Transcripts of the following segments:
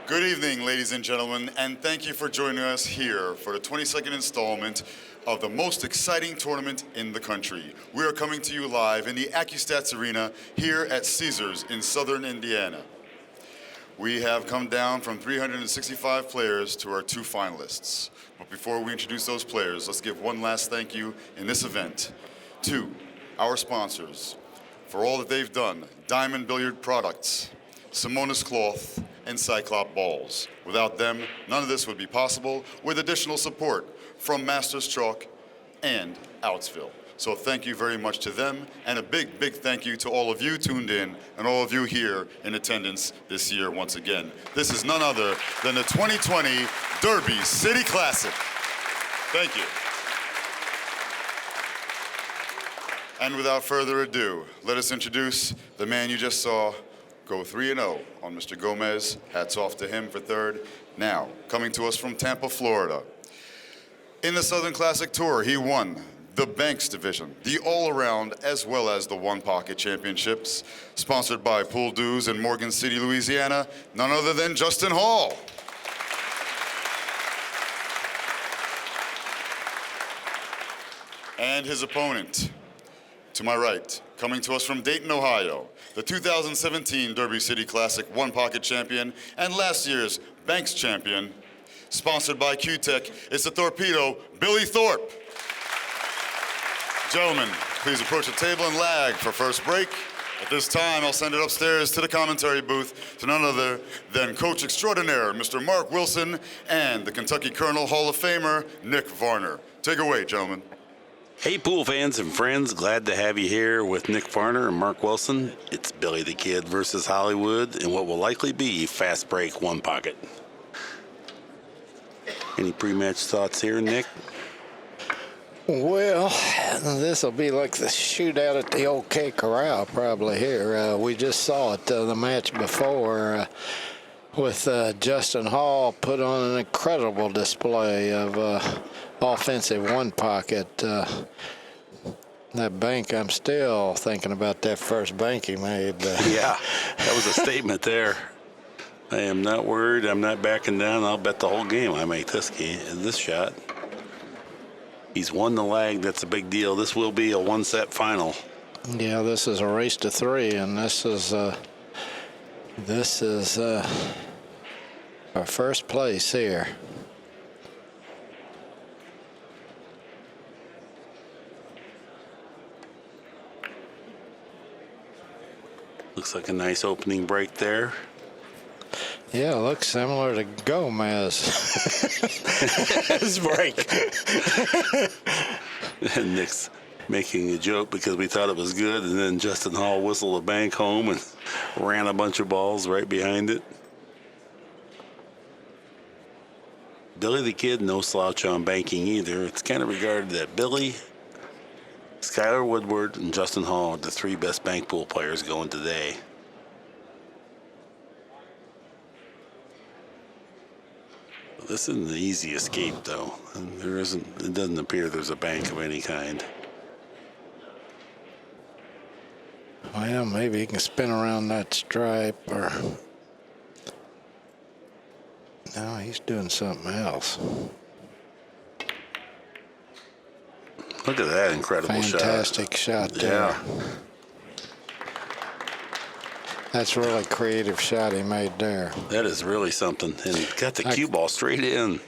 Good evening, ladies and gentlemen, and thank you for joining us here for the 22nd installment of the most exciting tournament in the country. We are coming to you live in the Accu-Stats Arena here at Caesars in southern Indiana. We have come down from 365 players to our 2 finalists. But before we introduce those players, let's give one last thank you in this event to our sponsors for all that they've done: Diamond Billiard Products, Simonis Cloth, and Cyclop Balls. Without them, none of this would be possible, with additional support from Masters Chalk and Outsville. So thank you very much to them, and a big, big thank you to all of you tuned in and all of you here in attendance this year once again. This is none other than the 2020 Derby City Classic. Thank you. And without further ado, let us introduce the man you just saw go 3-0 on Mr. Gomez. Hats off to him for third. Now, coming to us from Tampa, Florida. In the Southern Classic Tour, he won the Banks Division, the all-around, as well as the one-pocket championships, sponsored by Pool Dues in Morgan City, Louisiana, none other than Justin Hall. And his opponent, to my right, coming to us from Dayton, Ohio, the 2017 Derby City Classic one-pocket champion and last year's Banks champion, sponsored by Q-Tech, is the Torpedo, Billy Thorpe. Gentlemen, please approach the table and lag for first break. At this time, I'll send it upstairs to the commentary booth to none other than Coach Extraordinaire, Mr. Mark Wilson, and the Kentucky Colonel Hall of Famer, Nick Varner. Take it away, gentlemen. Hey, pool fans and friends, glad to have you here with Nick Varner and Mark Wilson. It's Billy the Kid versus Hollywood in what will likely be fast break one pocket. Any pre-match thoughts here, Nick? Well, this will be like the shootout at the OK Corral probably here. We just saw it the match before with Justin Hall put on an incredible display of offensive one pocket. That bank, I'm still thinking about that first bank he made. Yeah, that was a statement there. I am not worried. I'm not backing down. I'll bet the whole game I make this shot. He's won the lag. That's a big deal. This will be a one-set final. Yeah, this is a race to 3, and this is our first place here. Looks like a nice opening break there. Yeah, looks similar to Gomez. His break. And Nick's making a joke because we thought it was good, and then Justin Hall whistled a bank home and ran a bunch of balls right behind it. Billy the Kid, no slouch on banking either. It's kind of regarded that Billy, Skylar Woodward, and Justin Hall are the 3 best bank pool players going today. This isn't the easy escape, though. And it doesn't appear there's a bank of any kind. Well, maybe he can spin around that stripe, or no, he's doing something else. Look at that incredible Fantastic shot there. Yeah. That's a really creative shot he made there. That is really something. And got the cue ball straight in.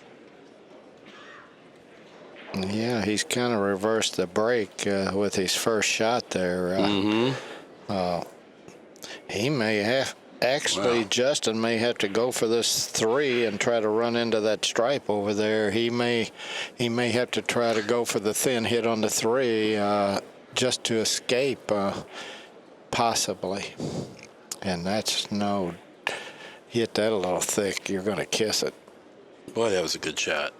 Yeah, he's kind of reversed the break with his first shot there. He may have, actually, Justin may have to go for this 3 and try to run into that stripe over there. He may have to try to go for the thin hit on the 3 just to escape, possibly. And that's no, hit that a little thick, you're going to kiss it. Boy, that was a good shot.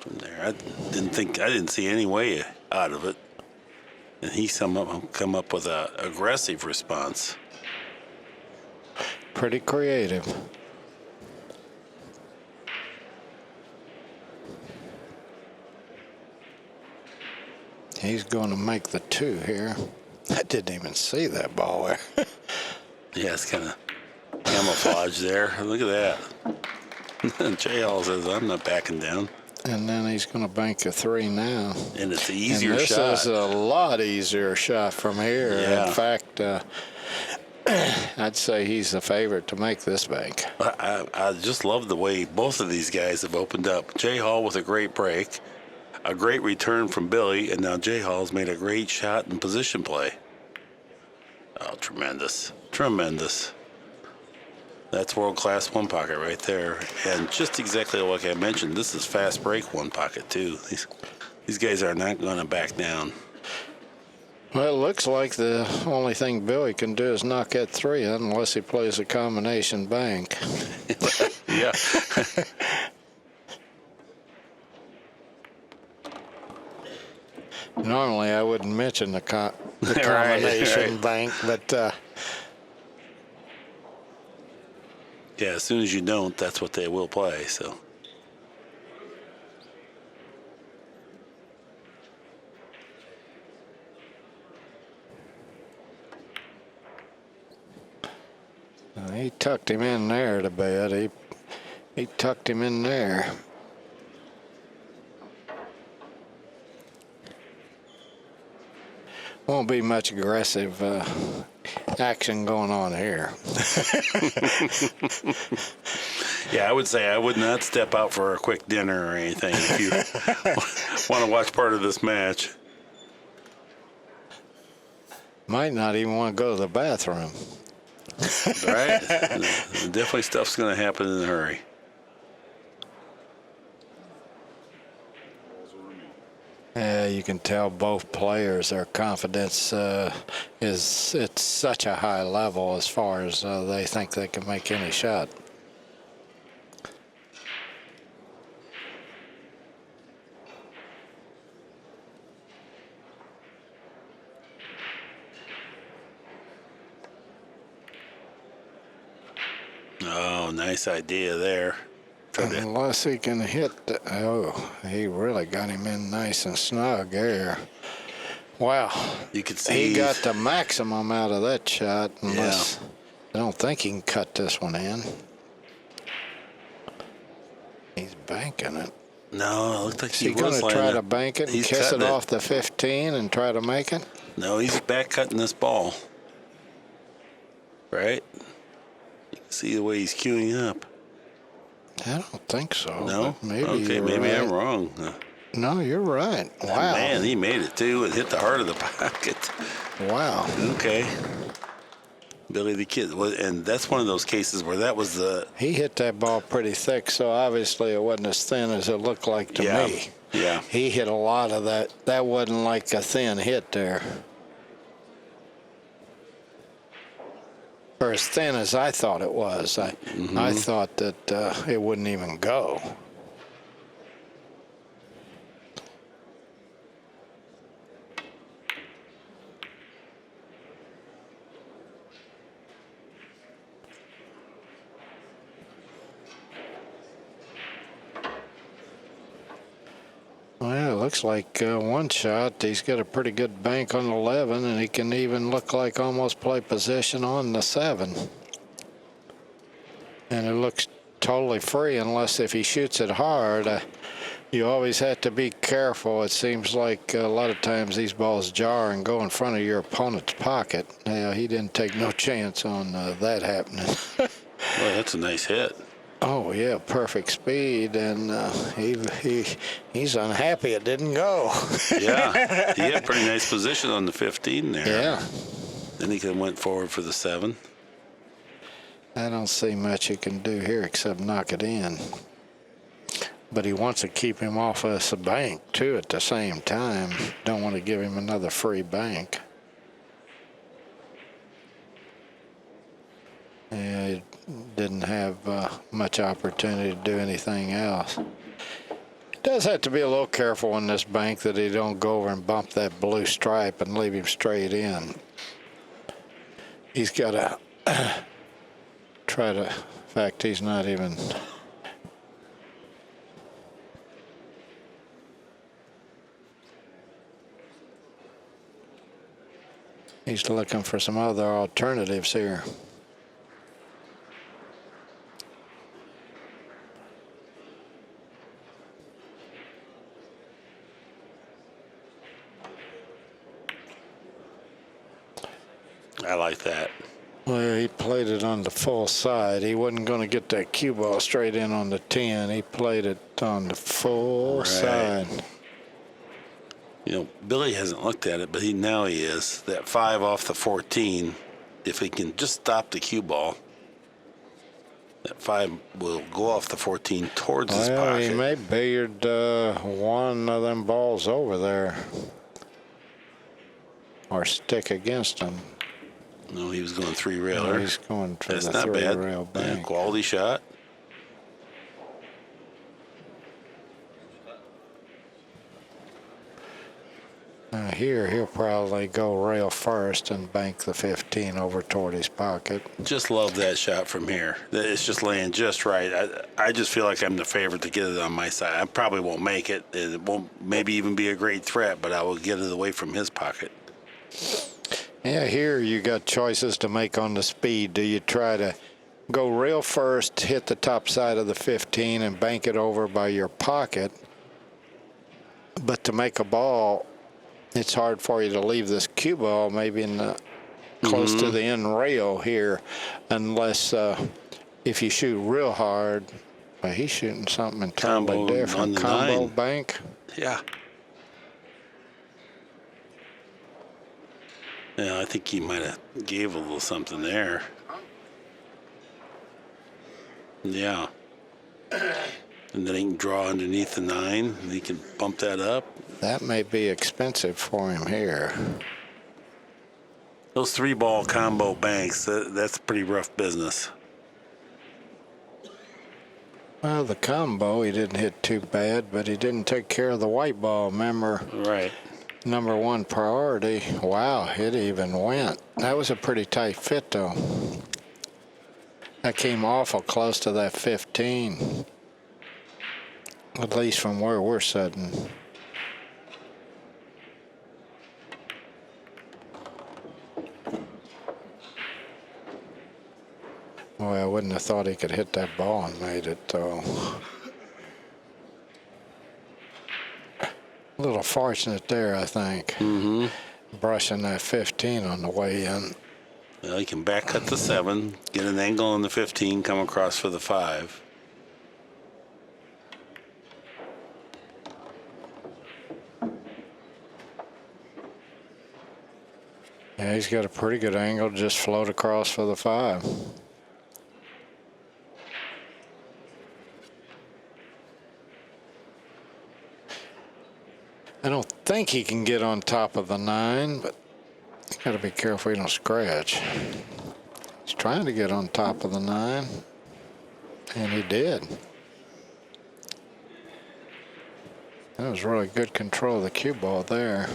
from there. I didn't see any way out of it. And he come up with a aggressive response. Pretty creative. He's going to make the 2 here. I didn't even see that ball there. Yeah, it's kind of camouflage there. Look at that. Jay Hall says, I'm not backing down. And then he's going to bank a 3 now. And it's an easier and this shot. This is a lot easier shot from here. Yeah. In fact, I'd say he's the favorite to make this bank. I just love the way both of these guys have opened up. Jay Hall with a great break, a great return from Billy, and now Jay Hall's made a great shot in position play. Oh, tremendous. Tremendous. That's world-class one pocket right there. And just exactly like I mentioned, this is fast break one pocket too. These guys are not going to back down. Well, it looks like the only thing Billy can do is knock that 3 in unless he plays a combination bank. Yeah. Normally, I wouldn't mention the Right, combination right. bank, but Yeah, as soon as you don't, that's what they will play, so. he tucked him in there to bed. He tucked him in there. Won't be much aggressive action going on here. Yeah, I would say I would not step out for a quick dinner or anything if you want to watch part of this match. Might not even want to go to the bathroom. Right? Definitely stuff's going to happen in a hurry. Yeah, you can tell both players, their confidence is at such a high level as far as they think they can make any shot. Oh, nice idea there. Unless he can hit, he really got him in nice and snug there. Wow. You could see he got the maximum out of that shot. Unless Yeah. I don't think he can cut this one in. He's banking it. No, it looked like he Is he was going to try lining to up. bank it and He's kiss it cutting off the 15 and try to make it? No, he's back cutting this ball. Right? You can see the way he's queuing up. I don't think so. No? but Maybe Okay, you're maybe right. I'm wrong. No, you're right. Wow. Man, he made it too and hit the heart of the pocket. Wow. Okay. Billy the Kid. And that's one of those cases where that was the... He hit that ball pretty thick, so obviously it wasn't as thin as it looked like to Yeah. me. Yeah. He hit a lot of that. That wasn't like a thin hit there. Or as thin as I thought it was. I thought that it wouldn't even go. Well, it looks like one shot, he's got a pretty good bank on 11, and he can even look like almost play position on the 7. And it looks totally free unless if he shoots it hard. You always have to be careful. It seems like a lot of times these balls jar and go in front of your opponent's pocket. He didn't take no chance on that happening. Well, that's a nice hit. Oh yeah, perfect speed, and he's unhappy it didn't go. Yeah. He had pretty nice position on the 15 there. Yeah. Then he went forward for the 7. I don't see much he can do here except knock it in. But he wants to keep him off us a bank too at the same time. Don't want to give him another free bank. Yeah, he didn't have much opportunity to do anything else. Does have to be a little careful in this bank that he don't go over and bump that blue stripe and leave him straight in. He's got to try to, in fact, he's not even. He's looking for some other alternatives here. I like that. Well, he played it on the full side. He wasn't going to get that cue ball straight in on the 10. He played it on the full side. You know, Billy hasn't looked at it, but now he is. That 5 off the 14, if he can just stop the cue ball, that 5 will go off the 14 towards his pocket. He may billiard one of them balls over there or stick against him. No, he was going 3-railer. No, he's going for That's the not bad. 3-rail bank. Yeah, quality shot. Here, he'll probably go rail first and bank the 15 over toward his pocket. Just love that shot from here. It's just laying just right. I just feel like I'm the favorite to get it on my side. I probably won't make it. It won't maybe even be a great threat, but I will get it away from his pocket. Yeah, here you got choices to make on the speed. Do you try to go rail first, hit the top side of the 15 and bank it over by your pocket? But to make a ball, it's hard for you to leave this cue ball maybe in the, close to the end rail here, unless if you shoot real hard. Well, he's shooting something entirely Combo different. on the Combo 9. bank. Yeah. Yeah, I think he might have gave a little something there. Yeah. And then he can draw underneath the 9. And he can bump that up. That may be expensive for him here. Those 3-ball combo banks, that's pretty rough business. Well, the combo, he didn't hit too bad, but he didn't take care of the white ball. Remember, Right. number one priority. Wow, it even went. That was a pretty tight fit, though. That came awful close to that 15, at least from where we're sitting. Boy, I wouldn't have thought he could hit that ball and made it, though. A little fortunate there, I think. Brushing that 15 on the way in. Well, he can back cut the 7, get an angle on the 15, come across for the 5. Yeah, he's got a pretty good angle, just float across for the 5. I don't think he can get on top of the 9, but he's got to be careful he don't scratch. He's trying to get on top of the 9, and he did. That was really good control of the cue ball there.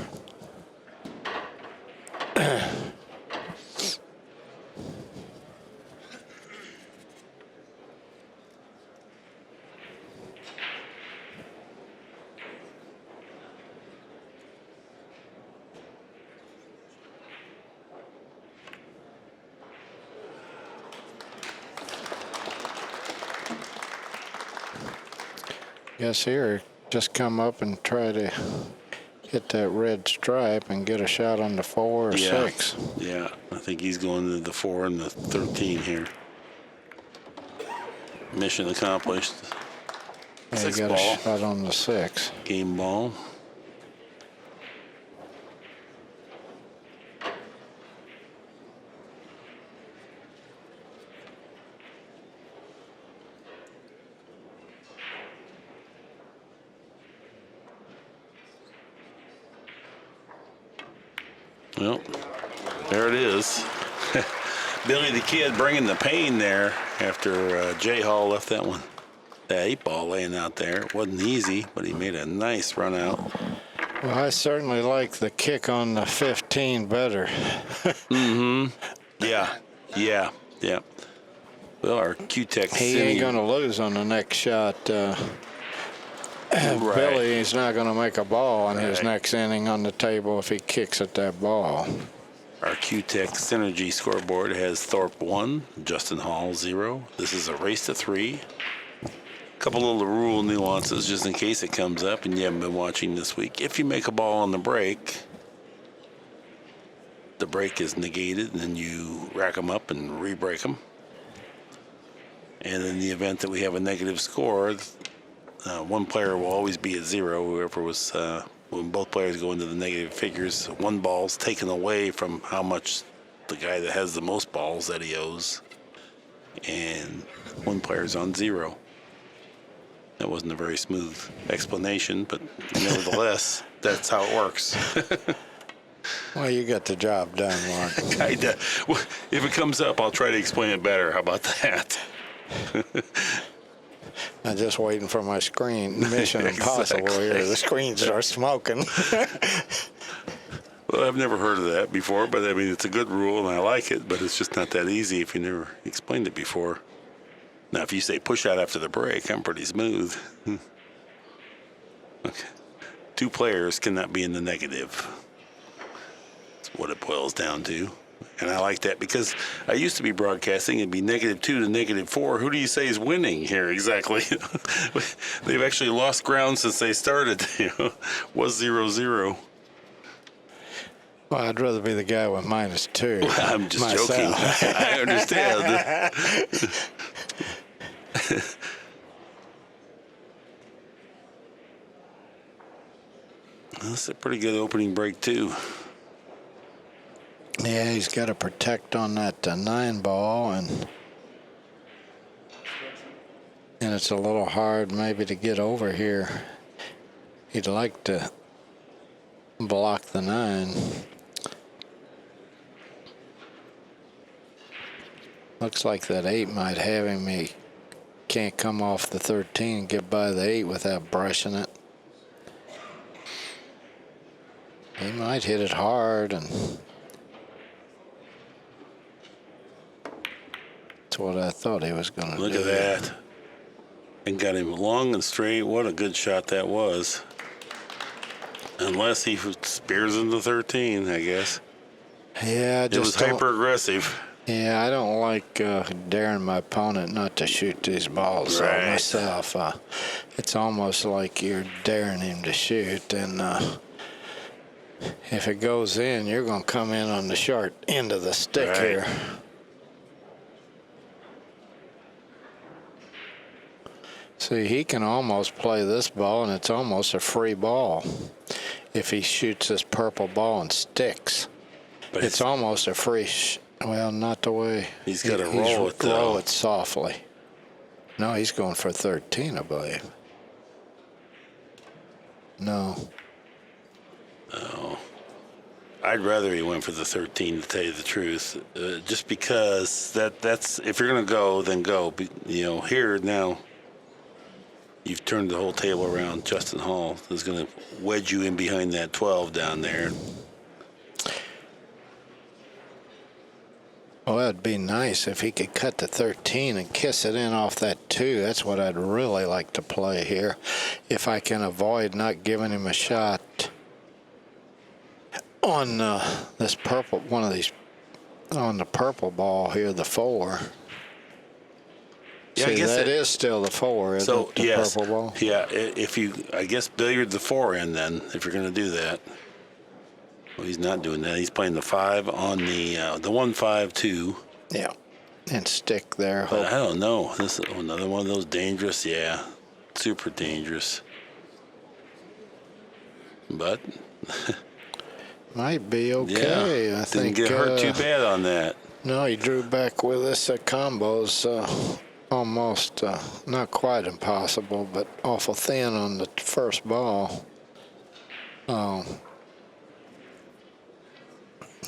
Yes, here, just come up and try to hit that red stripe and get a shot on the 4 or 6. Yeah, I think he's going to the 4 and the 13 here. Mission accomplished. Yeah, 6 he got ball. a shot on the 6. Game ball. Well, there it is. Billy the Kid bringing the pain there after Jay Hall left that one. That 8-ball laying out there. It wasn't easy, but he made a nice run out. Well, I certainly like the kick on the 15 better. Yeah. Well, our Q-Tech He ain't going to lose on the next shot. Right. Billy is not going to make a ball on his Right. next inning on the table if he kicks at that ball. Our Q-Tech Synergy scoreboard has Thorpe 1, Justin Hall 0. This is a race to 3. Couple little rule nuances just in case it comes up and you haven't been watching this week. If you make a ball on the break, the break is negated and then you rack them up and re-break them. And in the event that we have a negative score, one player will always be at 0. Whoever was, when both players go into the negative figures, one ball's taken away from how much the guy that has the most balls that he owes. And one player's on 0. That wasn't a very smooth explanation, but nevertheless, that's how it works. Well, you got the job done, Mark. Kinda. Well, if it comes up, I'll try to explain it better. How about that? I'm just waiting for my screen. Mission Impossible here. The screens are smoking. Well, I've never heard of that before, but I mean, it's a good rule and I like it, but it's just not that easy if you never explained it before. Now, if you say push out after the break, I'm pretty smooth. Okay. 2 players cannot be in the negative. That's what it boils down to. And I like that because I used to be broadcasting. It'd be -2 to -4. Who do you say is winning here exactly? They've actually lost ground since they started. Was 0-0. Well, I'd rather be the guy with -2. I'm just myself. joking. I understand. That's a pretty good opening break, too. Yeah, he's got to protect on that 9 ball, and it's a little hard maybe to get over here. He'd like to block the 9. Looks like that 8 might have him. He can't come off the 13 and get by the 8 without brushing it. He might hit it hard, and that's what I thought he was going to do. Look at that. And got him long and straight. What a good shot that was. Unless he spears into 13, I guess. Yeah, It was hyper aggressive. Yeah, I don't like daring my opponent not to shoot these balls Right. myself. It's almost like you're daring him to shoot, and if it goes in, you're going to come in on the short end of the stick Right. here. See, he can almost play this ball, and it's almost a free ball if he shoots this purple ball and sticks. But It's almost a free. Well, not the way. He's got to roll it, though. Roll it softly. No, he's going for 13, I believe. No. Oh. I'd rather he went for the 13, to tell you the truth. Just because that's if you're going to go, then go. Here now, you've turned the whole table around. Justin Hall is going to wedge you in behind that 12 down there. Well, it'd be nice if he could cut the 13 and kiss it in off that 2. That's what I'd really like to play here. If I can avoid not giving him a shot on this purple, one of these, on the purple ball here, the 4. Yeah, See, I guess that is still the 4, isn't So it? The yes, purple ball. yeah. If you, I guess, billiard the 4 in then, if you're going to do that. Well, he's not doing that. He's playing the 5 on the 1-5-2. Yeah, and stick there. But I don't know. This is another one of those dangerous. Yeah, super dangerous. But Might be okay. yeah, I didn't think. get hurt too bad on that. No, he drew back with us combos. Almost not quite impossible, but awful thin on the first ball.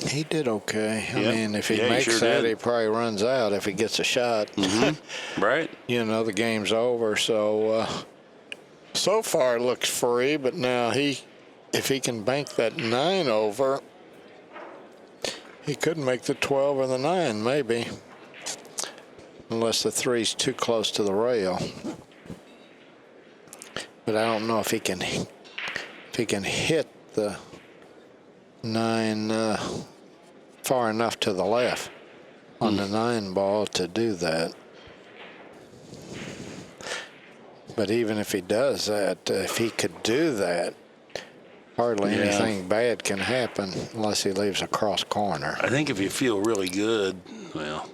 He did okay. I Yep. mean, if he Yeah, he makes sure that, did. he probably runs out if he gets a shot. Right. You know, the game's over. So, so far it looks free, but now if he can bank that 9 over, he could make the 12 or the 9, maybe. Unless the 3's too close to the rail. But I don't know if he can hit the 9 far enough to the left on the 9 ball to do that. But even if he does that, if he could do that, hardly anything bad can happen unless he leaves a cross corner. I think if you feel really good, well,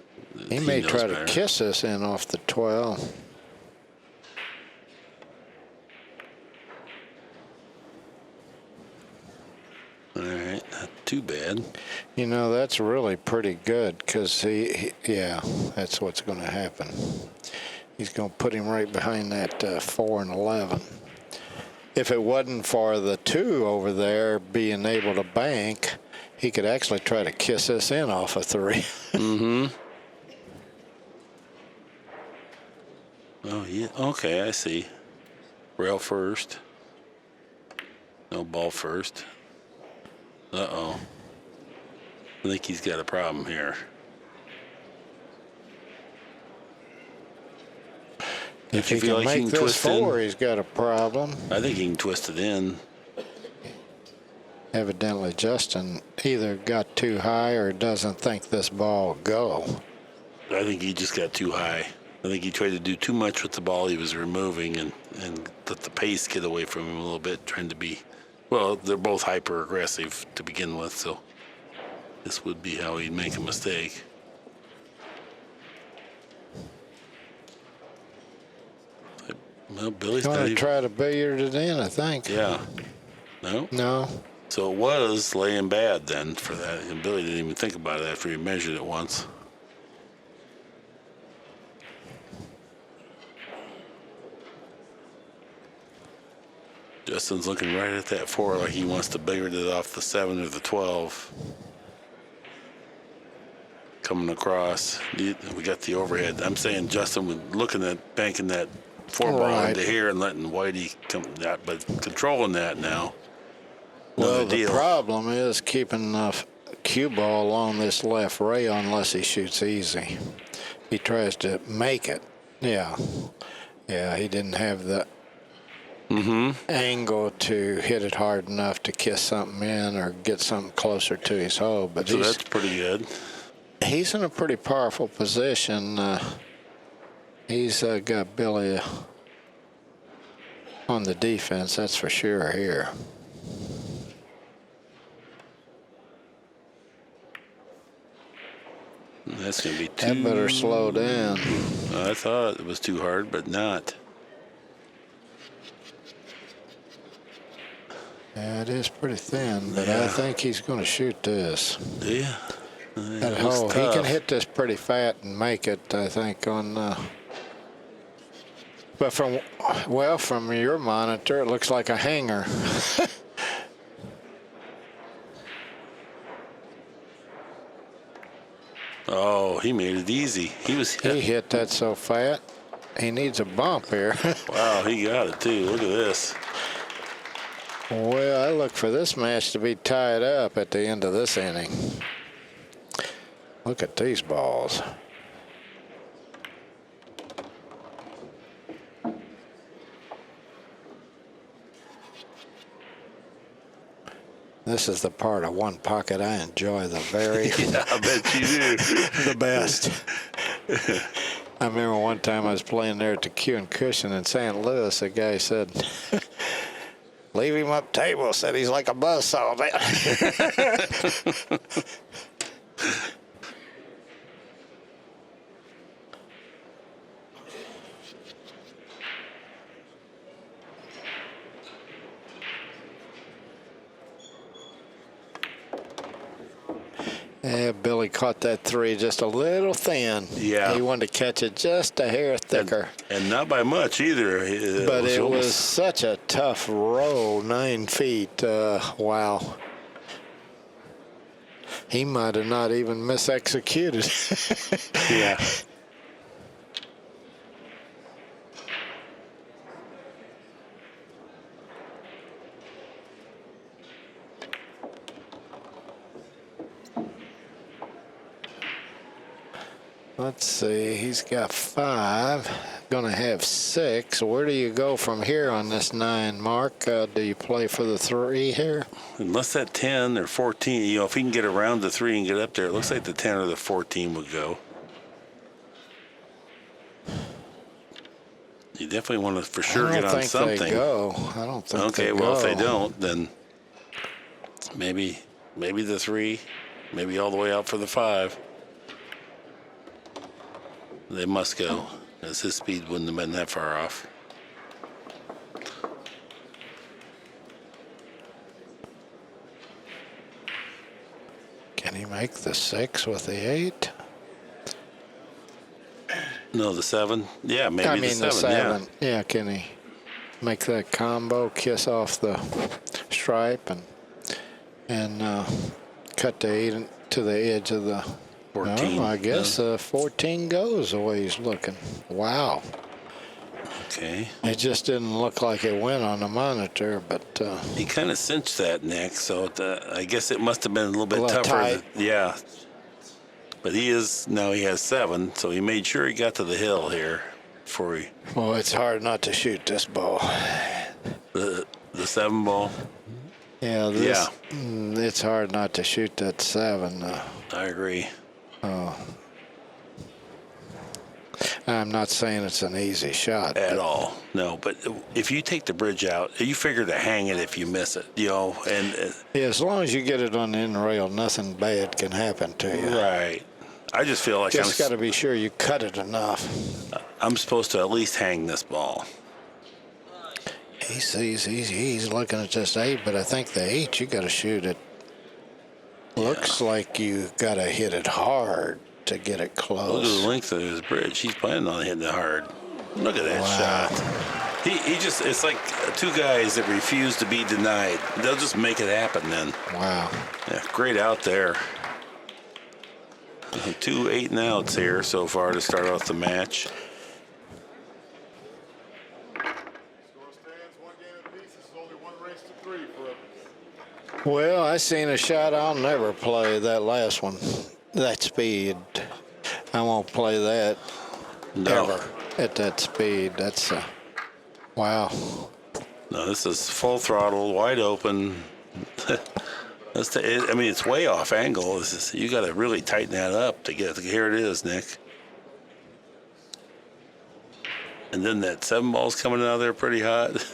He may knows try better. to kiss us in off the 12. All right, not too bad. You know, that's really pretty good because yeah, that's what's going to happen. He's going to put him right behind that 4 and 11. If it wasn't for the 2 over there being able to bank, he could actually try to kiss us in off a 3. Oh, yeah. Okay, I see. Rail first. No ball first. Uh-oh. I think he's got a problem here. If you he feel can like he make can this twist in? 4, he's got a problem. I think he can twist it in. Evidently, Justin either got too high or doesn't think this ball will go. I think he just got too high. I think he tried to do too much with the ball he was removing and let the pace get away from him a little bit, trying to be, well, they're both hyper aggressive to begin with, so this would be how he'd make a mistake. Well, Billy's Going not to even, try to billiard it in, I think. yeah. No? No. So it was laying bad then for that, and Billy didn't even think about it after he measured it once. Justin's looking right at that 4 like he wants to billiard it off the 7 or the 12. Coming across. We got the overhead. I'm saying Justin was looking at banking that 4 ball Right. into here and letting Whitey come that, but controlling that now. Well, Another the deal. problem is keeping the cue ball along this left rail unless he shoots easy. He tries to make it. Yeah. Yeah, he didn't have the angle to hit it hard enough to kiss something in or get something closer to his hole. But So that's pretty good. he's in a pretty powerful position. He's got Billy on the defense, that's for sure here. That's going to be too... That better slow down. I thought it was too hard, but not. Yeah, it is pretty thin, but Yeah. I think he's going to shoot this. Yeah. That It looks hole, he can tough. hit this pretty fat and make it, I think, on... But from your monitor, it looks like a hanger. Oh, he made it easy. He hit that so fat, he needs a bump here. Wow, he got it too. Look at this. Well, I look for this match to be tied up at the end of this inning. Look at these balls. This is the part of One Pocket I enjoy the very Yeah, I bet you do. the best. I remember one time I was playing there at the Q and Cushion in St. Louis. A guy said, "Leave him up table." Said he's like a buzzsaw. Yeah, Billy caught that 3 just a little thin. Yeah. He wanted to catch it just a hair thicker. And not by much either. But it was almost- such a tough roll, 9 feet. Wow. He might have not even misexecuted. Yeah. Let's see, he's got 5, gonna have 6. Where do you go from here on this 9 mark? Do you play for the 3 here? Unless that 10 or 14, you know, if he can get around the 3 and get up there, it looks like the 10 or the 14 would go. You definitely want to for sure get on something. I don't think they go. I don't think okay, they well, go. if they don't, then maybe the 3, maybe all the way out for the 5. They must go, as his speed wouldn't have been that far off. Can he make the 6 with the 8? No, the 7. Yeah, maybe I mean the 7. Yeah, can he make that combo, kiss off the stripe, and cut the 8 to the edge of the 14. No, I guess 14 goes the way he's looking. Wow. Okay. It just didn't look like it went on the monitor, but he kind of cinched that neck, so I guess it must have been a little bit tougher. Tight. Yeah. But he has 7, so he made sure he got to the hill here before he. Well, it's hard not to shoot this ball. The 7 ball. Yeah, it's hard not to shoot that 7. I agree. I'm not saying it's an easy shot. At all. No, but if you take the bridge out, you figure to hang it if you miss it, you know. And Yeah, as long as you get it on the end rail, nothing bad can happen to you. Right. I just feel like Just got to be sure you cut it enough. I'm supposed to at least hang this ball. He's looking at this 8, but I think the 8 you got to shoot it. Looks like you got to hit it hard to get it close. Look at the length of his bridge. He's planning on hitting it hard. Look at that shot. He just, it's like 2 guys that refuse to be denied. They'll just make it happen then. Wow. Yeah, great out there. 2 8 and outs here so far to start off the match. Well, I seen a shot I'll never play, that last one. That speed. I won't play that ever at that speed. That's wow. No, this is full throttle, wide open. I mean, it's way off angle. You got to really tighten that up to get. Here it is, Nick. And then that 7 ball's coming out of there pretty hot.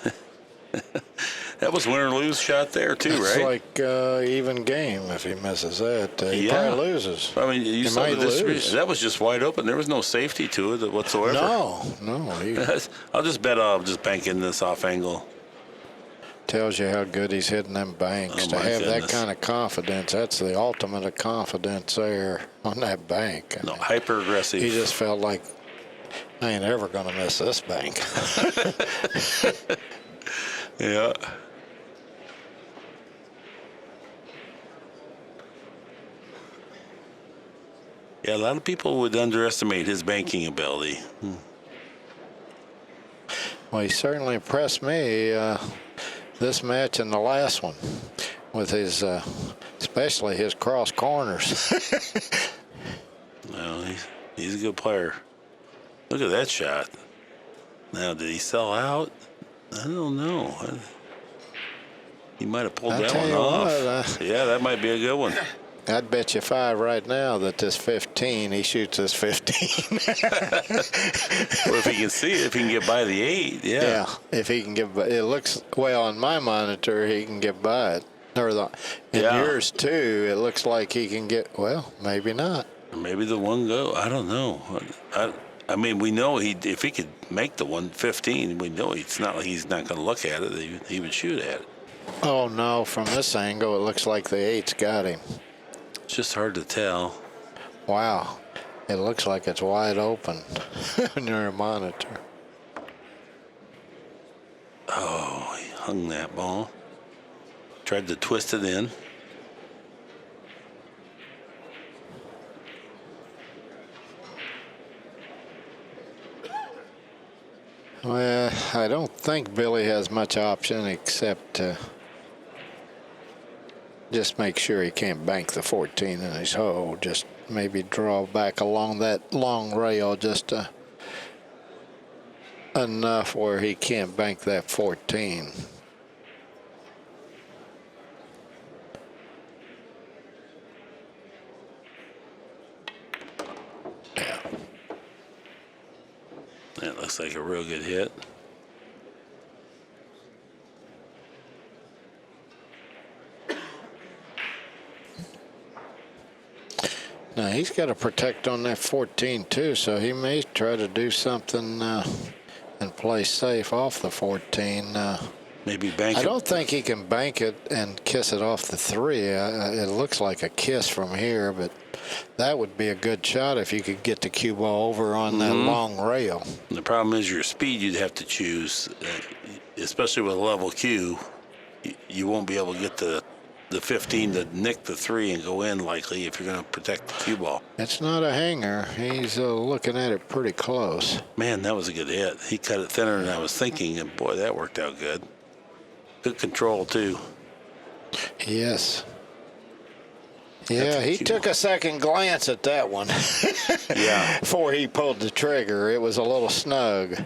That was win or lose shot there too, it's right? It's like even game if he misses that. He probably loses. I mean, you saw the distribution. That was just wide open. There was no safety to it whatsoever. No. I'll just bet I'll just bank in this off angle. Tells you how good he's hitting them banks. To have that kind of confidence, that's the ultimate of confidence there on that bank. No, hyper aggressive. He just felt like, I ain't ever going to miss this bank. Yeah. Yeah, a lot of people would underestimate his banking ability. Well, he certainly impressed me this match and the last one with his, especially his cross corners. Well, he's a good player. Look at that shot. Now, did he sell out? I don't know. He might have pulled that one off. Yeah, that might be a good one. I'd bet you 5 right now that this 15, he shoots this 15. Well, if he can see it, if he can get by the 8, yeah. Yeah, if he can get by. It looks, well, on my monitor, he can get by it. Yours, too, it looks like he can get, well, maybe not. Maybe the 1 go. I don't know. I mean, we know if he could make the 115, we know it's not like he's not going to look at it. He would shoot at it. Oh, no, from this angle, it looks like the 8's got him. It's just hard to tell. Wow. It looks like it's wide open on your monitor. Oh, he hung that ball. Tried to twist it in. Well, I don't think Billy has much option except just make sure he can't bank the 14 in his hole. Just maybe draw back along that long rail just enough where he can't bank that 14. Yeah. That looks like a real good hit. Now he's got to protect on that 14 too, so he may try to do something and play safe off the 14. Maybe bank I it. don't think he can bank it and kiss it off the 3. It looks like a kiss from here, but that would be a good shot if you could get the cue ball over on that long rail. The problem is your speed you'd have to choose, especially with a level cue. You won't be able to get the 15 to nick the 3 and go in likely if you're going to protect the cue ball. It's not a hanger. He's looking at it pretty close. Man, that was a good hit. He cut it thinner than I was thinking, and boy, that worked out good. Good control, too. Yes. Yeah, he took a second glance at that one. Yeah. Before he pulled the trigger. It was a little snug.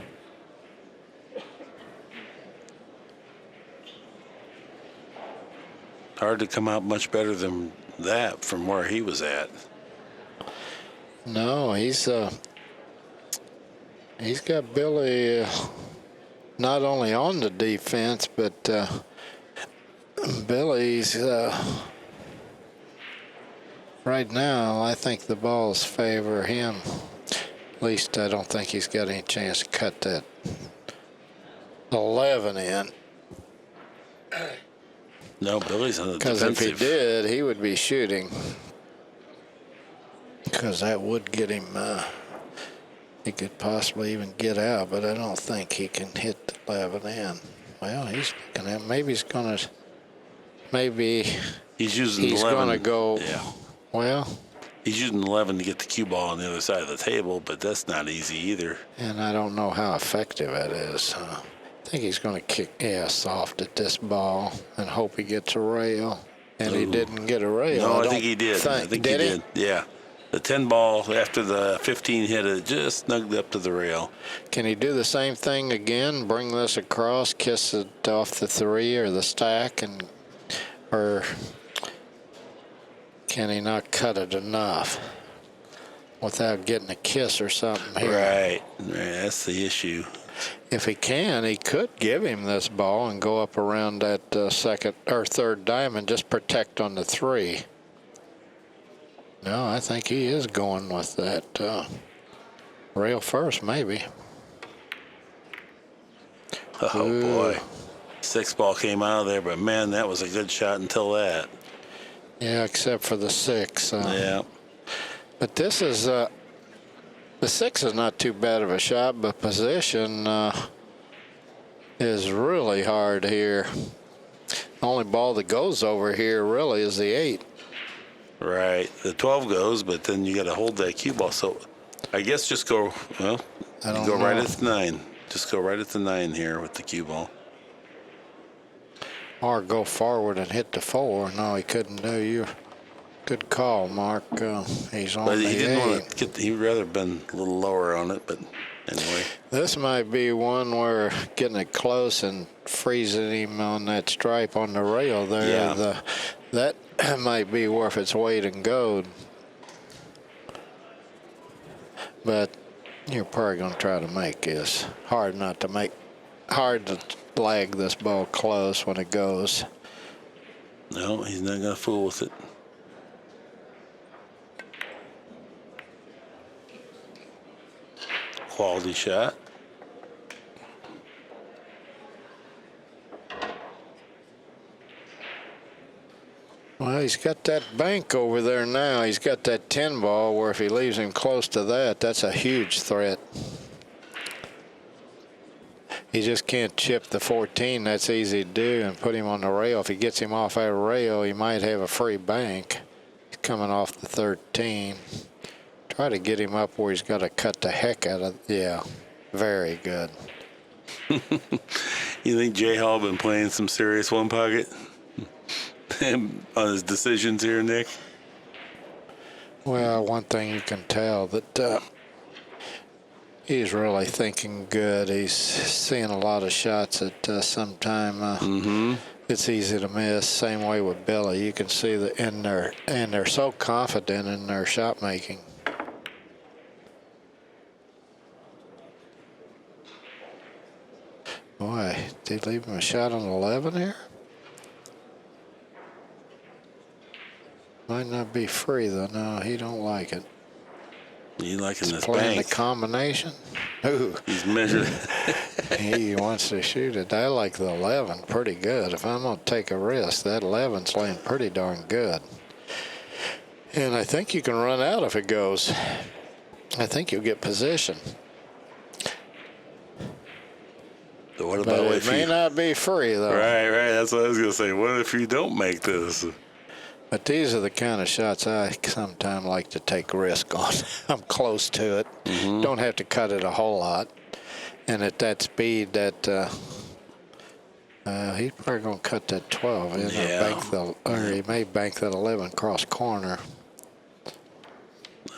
Hard to come out much better than that from where he was at. No, he's got Billy not only on the defense, but Billy's right now, I think the balls favor him. At least I don't think he's got any chance to cut that 11 in. No, Billy's on the Because if defensive. he did, he would be shooting. Because that would get him, he could possibly even get out, but I don't think he can hit the 11 in. Well, he's looking at, maybe he's going to, maybe He's using he's 11. going to go, Yeah. well, He's using 11 to get the cue ball on the other side of the table, but that's not easy either. and I don't know how effective that is. I think he's going to kick soft at this ball and hope he gets a rail. And he didn't get a rail. No, I don't think he did. I think he did. Yeah. The 10 ball after the 15 hit it just snugged up to the rail. Can he do the same thing again? Bring this across, kiss it off the 3 or the stack, or can he not cut it enough without getting a kiss or something here? Right. That's the issue. If he can, he could give him this ball and go up around that second or third diamond, just protect on the 3. No, I think he is going with that rail first, maybe. Oh, Ooh. boy. 6 ball came out of there, but, man, that was a good shot until that. Yeah, except for the 6. Yeah. But this is, the 6 is not too bad of a shot, but position is really hard here. The only ball that goes over here really is the 8. Right. The 12 goes, but then you got to hold that cue ball. So I guess just go, well, I don't go right know. at the 9. Just go right at the 9 here with the cue ball. Or go forward and hit the 4. No, he couldn't do you. Good call, Mark. He's on But the he didn't 8. want to get, he'd rather have been a little lower on it, but anyway. This might be one where getting it close and freezing him on that stripe on the rail there. Yeah. That might be worth its weight in gold. But you're probably going to try to make this. Hard to lag this ball close when it goes. No, he's not going to fool with it. Quality shot. Well, he's got that bank over there now. He's got that 10 ball where if he leaves him close to that, that's a huge threat. He just can't chip the 14. That's easy to do and put him on the rail. If he gets him off that rail, he might have a free bank. He's coming off the 13. Try to get him up where he's got to cut the heck out of. Yeah, very good. You think Jay Hall been playing some serious one pocket on his decisions here, Nick? Well, one thing you can tell that he's really thinking good. He's seeing a lot of shots that sometime it's easy to miss. Same way with Billy. You can see that and they're so confident in their shot making. Boy, did he leave him a shot on 11 here? Might not be free though. No, he don't like it. You liking this Playing bank? the combination. Ooh, He's measured. he wants to shoot it. I like the 11 pretty good. If I'm gonna take a risk, that 11's laying pretty darn good. And I think you can run out if it goes. I think you'll get position. So what But about it if may you? not be free though. Right. That's what I was gonna say. What if you don't make this? But these are the kind of shots I sometimes like to take risk on. I'm close to it. Don't have to cut it a whole lot. And at that speed, that he's probably going to cut that 12 in or he may bank that 11 cross corner.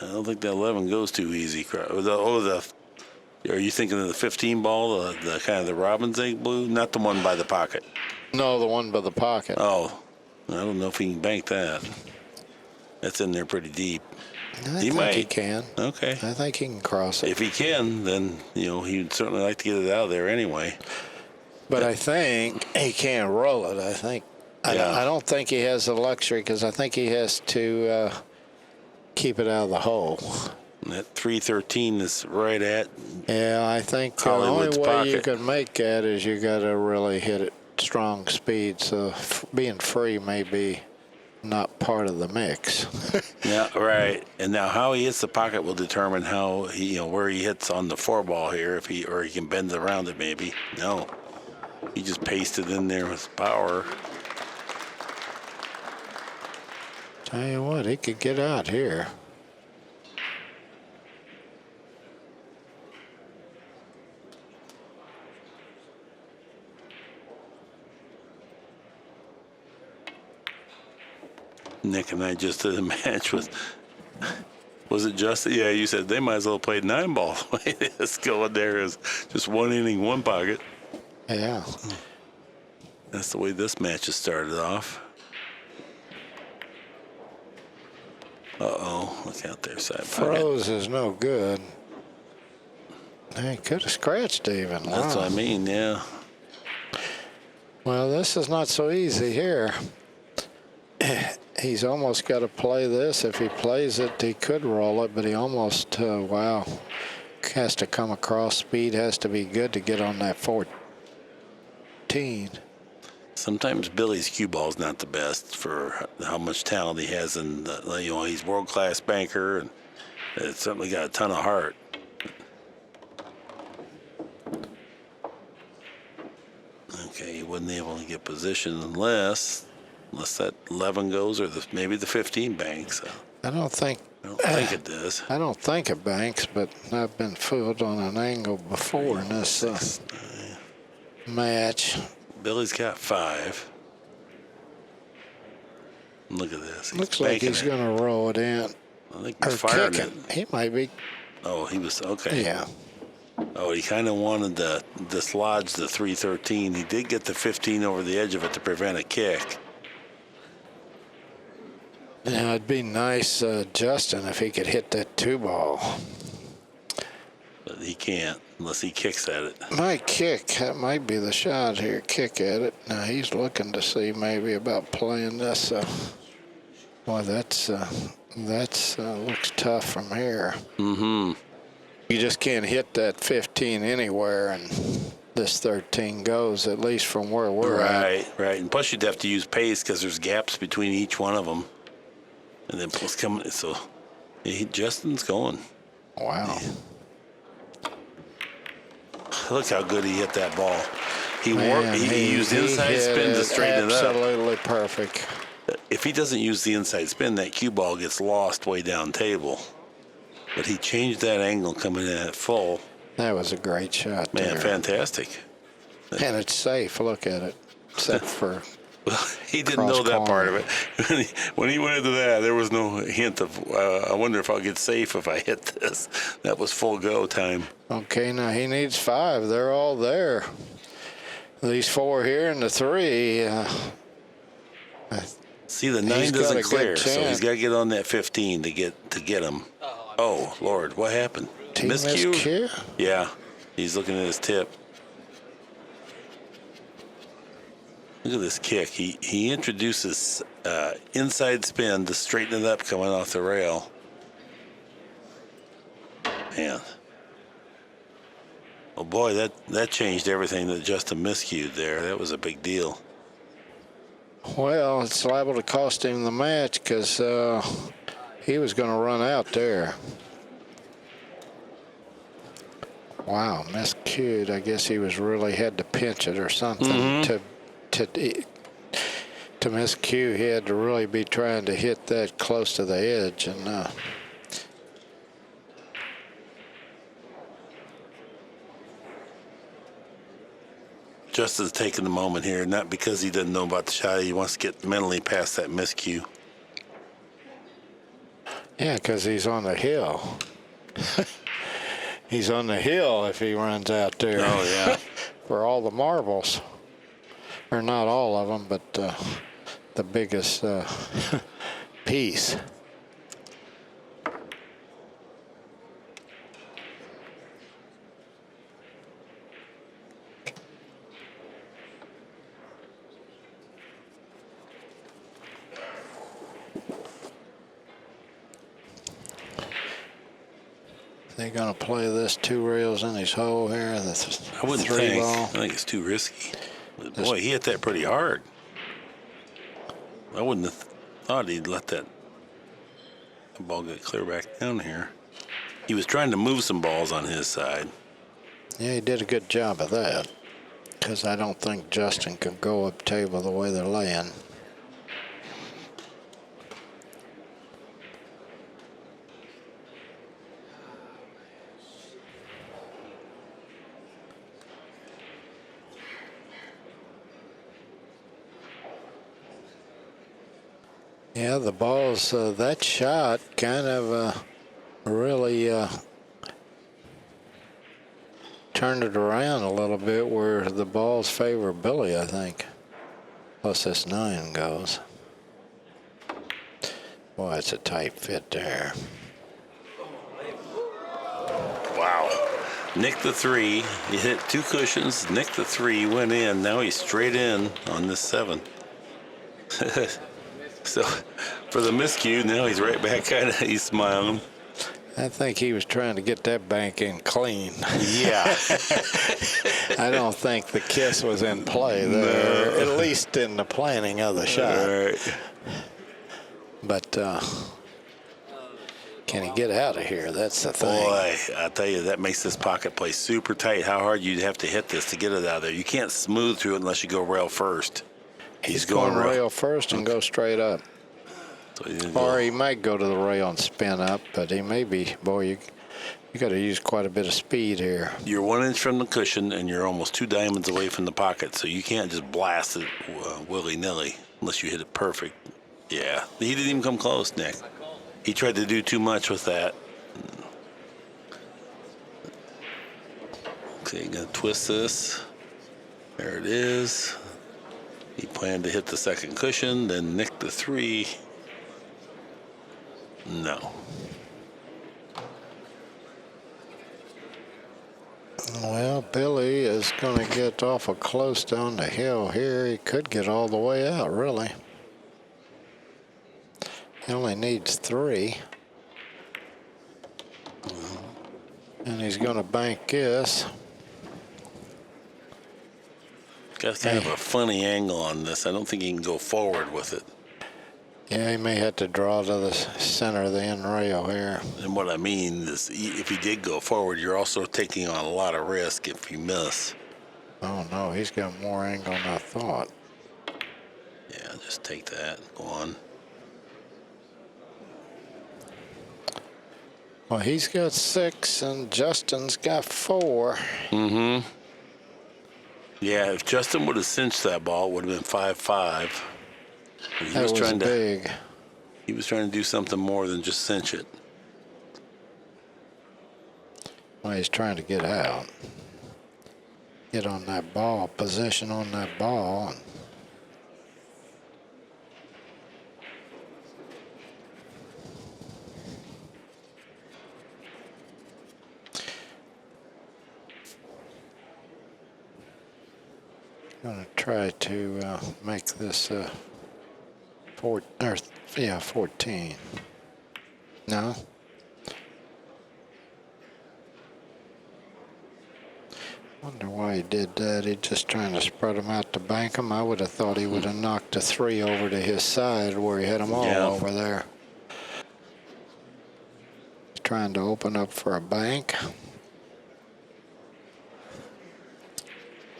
I don't think that 11 goes too easy. Are you thinking of the 15 ball, the kind of the Robin's egg blue, not the one by the pocket? No, the one by the pocket. Oh, I don't know if he can bank that. That's in there pretty deep. I He think might. he can. Okay. I think he can cross it. If he can, then he'd certainly like to get it out of there anyway. But I think he can't roll it. I think. Yeah. I don't think he has the luxury because I think he has to keep it out of the hole. And that 313 is right at. Yeah, I think the Hollywood's only way pocket. you can make that is you got to really hit it strong speed. So being free may be not part of the mix. Yeah, right. And now how he hits the pocket will determine how where he hits on the 4 ball here. If he can bend around it maybe. No, he just pasted in there with power. Tell you what, he could get out here. Nick and I just did a match with. Was it Justin? Yeah, you said they might as well play 9 ball. Let's go in there as just 1 inning, 1 pocket. Yeah. That's the way this match has started off. Uh-oh, look out there, side pocket. Froze is no good. He could have scratched even. That's Wow. what I mean, yeah. Well, this is not so easy here. He's almost got to play this. If he plays it, he could roll it, but he almost, has to come across. Speed has to be good to get on that 14. Sometimes Billy's cue ball is not the best for how much talent he has, and he's world-class banker, and it's certainly got a ton of heart. Okay, he wasn't able to get position unless that 11 goes, or maybe the 15 banks. I don't think it does. I don't think it banks, but I've been fooled on an angle before in this match. Billy's got 5. Look at this. Looks like he's going to roll it in. I think Or he's firing kick it. it. He might be. Oh, he was okay. Yeah. Oh, he kind of wanted to dislodge the 313. He did get the 15 over the edge of it to prevent a kick. Now, it'd be nice, Justin, if he could hit that 2-ball. But he can't unless he kicks at it. Might kick. That might be the shot here. Kick at it. Now, he's looking to see maybe about playing this. Boy, that's looks tough from here. Mm-hmm. You just can't hit that 15 anywhere, and this 13 goes, at least from where we're at. Right. And plus you'd have to use pace because there's gaps between each one of them. And then plus coming, so Justin's going. Wow. Look how good he hit that ball. He used he inside hit spin to straighten it up. Absolutely perfect. If he doesn't use the inside spin, that cue ball gets lost way down table. But he changed that angle coming in at full. That was a great shot. Man, there. fantastic. And it's safe. Look at it. Except for Well, he didn't know that part of it. When he went into that, there was no hint of, I wonder if I'll get safe if I hit this. That was full go time. Okay, now he needs 5. They're all there. These 4 here and the 3. See, the 9 He's got doesn't a good clear, so chance. he's got to get on that 15 to get him. Oh, Lord, what happened? Miscue? Yeah, he's looking at his tip. Look at this kick. He introduces inside spin to straighten it up coming off the rail. Man. Oh, boy, that changed everything that Justin miscued there. That was a big deal. Well, it's liable to cost him the match because he was going to run out there. Wow, miscued. I guess he was really had to pinch it or something to miscue. He had to really be trying to hit that close to the edge, and Justin's taking the moment here, not because he doesn't know about the shot. He wants to get mentally past that miscue. yeah, because he's on the hill. He's on the hill if he runs out there. Oh, yeah. For all the marbles. Or not all of them, but the biggest piece. They're going to play this 2 rails in his hole here. That's I wouldn't 3 think. ball. I think it's too risky. Boy, he hit that pretty hard. I wouldn't have thought he'd let that ball get clear back down here. He was trying to move some balls on his side. Yeah, he did a good job of that. Because I don't think Justin can go up table the way they're laying. Yeah, the balls, that shot kind of really turned it around a little bit where the balls favor Billy, I think. Plus this 9 goes. Boy, it's a tight fit there. Wow. Nicked the 3. He hit 2 cushions, nicked the 3, went in. Now he's straight in on this 7. So for the miscue, now he's right back. He's smiling. I think he was trying to get that bank in clean. Yeah. I don't think the kiss was in play there, at least in the planning of the shot. All right. But can he get out of here? That's the thing. Boy, I tell you, that makes this pocket play super tight. How hard you'd have to hit this to get it out of there. You can't smooth through it unless you go rail first. He's going rail first and go straight up. So Or he might go to the rail and spin up, but he may be, boy, you got to use quite a bit of speed here. You're 1 inch from the cushion, and you're almost 2 diamonds away from the pocket, so you can't just blast it willy-nilly unless you hit it perfect. Yeah, he didn't even come close, Nick. He tried to do too much with that. Okay, gonna twist this. There it is. He planned to hit the second cushion, then nick the 3. No. Well, Billy is going to get awful close down the hill here. He could get all the way out, really. He only needs 3. And he's going to bank this. Got kind of a funny angle on this. I don't think he can go forward with it. Yeah, he may have to draw to the center of the end rail here. And what I mean is, if he did go forward, you're also taking on a lot of risk if you miss. Oh, no, he's got more angle than I thought. Yeah, just take that. Go on. Well, he's got 6 and Justin's got 4. Mm-hmm. Yeah, if Justin would have cinched that ball, it would have been 5-5. He That was trying big. He was trying to do something more than just cinch it. Well, he's trying to get out. Get on that ball, position on that ball. Going to try to make this 14. No. Wonder why he did that. He's just trying to spread them out to bank them. I would have thought he would have knocked a 3 over to his side where he had them all over there. He's trying to open up for a bank.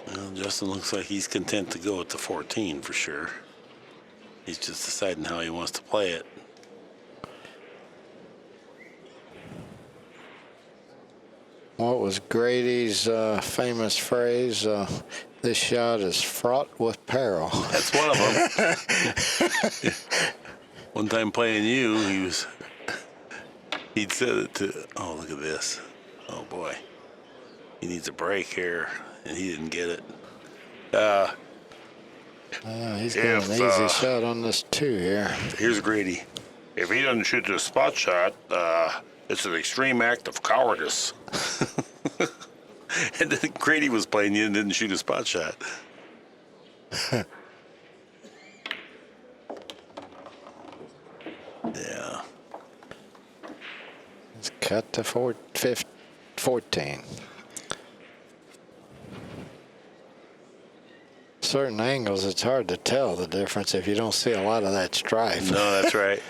Well, Justin looks like he's content to go at the 14 for sure. He's just deciding how he wants to play it. What was Grady's famous phrase? This shot is fraught with peril. That's one of them. One time playing you, he'd said it to, oh, look at this. Oh, boy. He needs a break here, and he didn't get it. He's got an easy shot on this 2 here. Here's Grady. If he doesn't shoot the spot shot, it's an extreme act of cowardice. And then Grady was playing you and didn't shoot a spot shot. Yeah. It's cut to 14. Certain angles, it's hard to tell the difference if you don't see a lot of that stripe. No, that's right.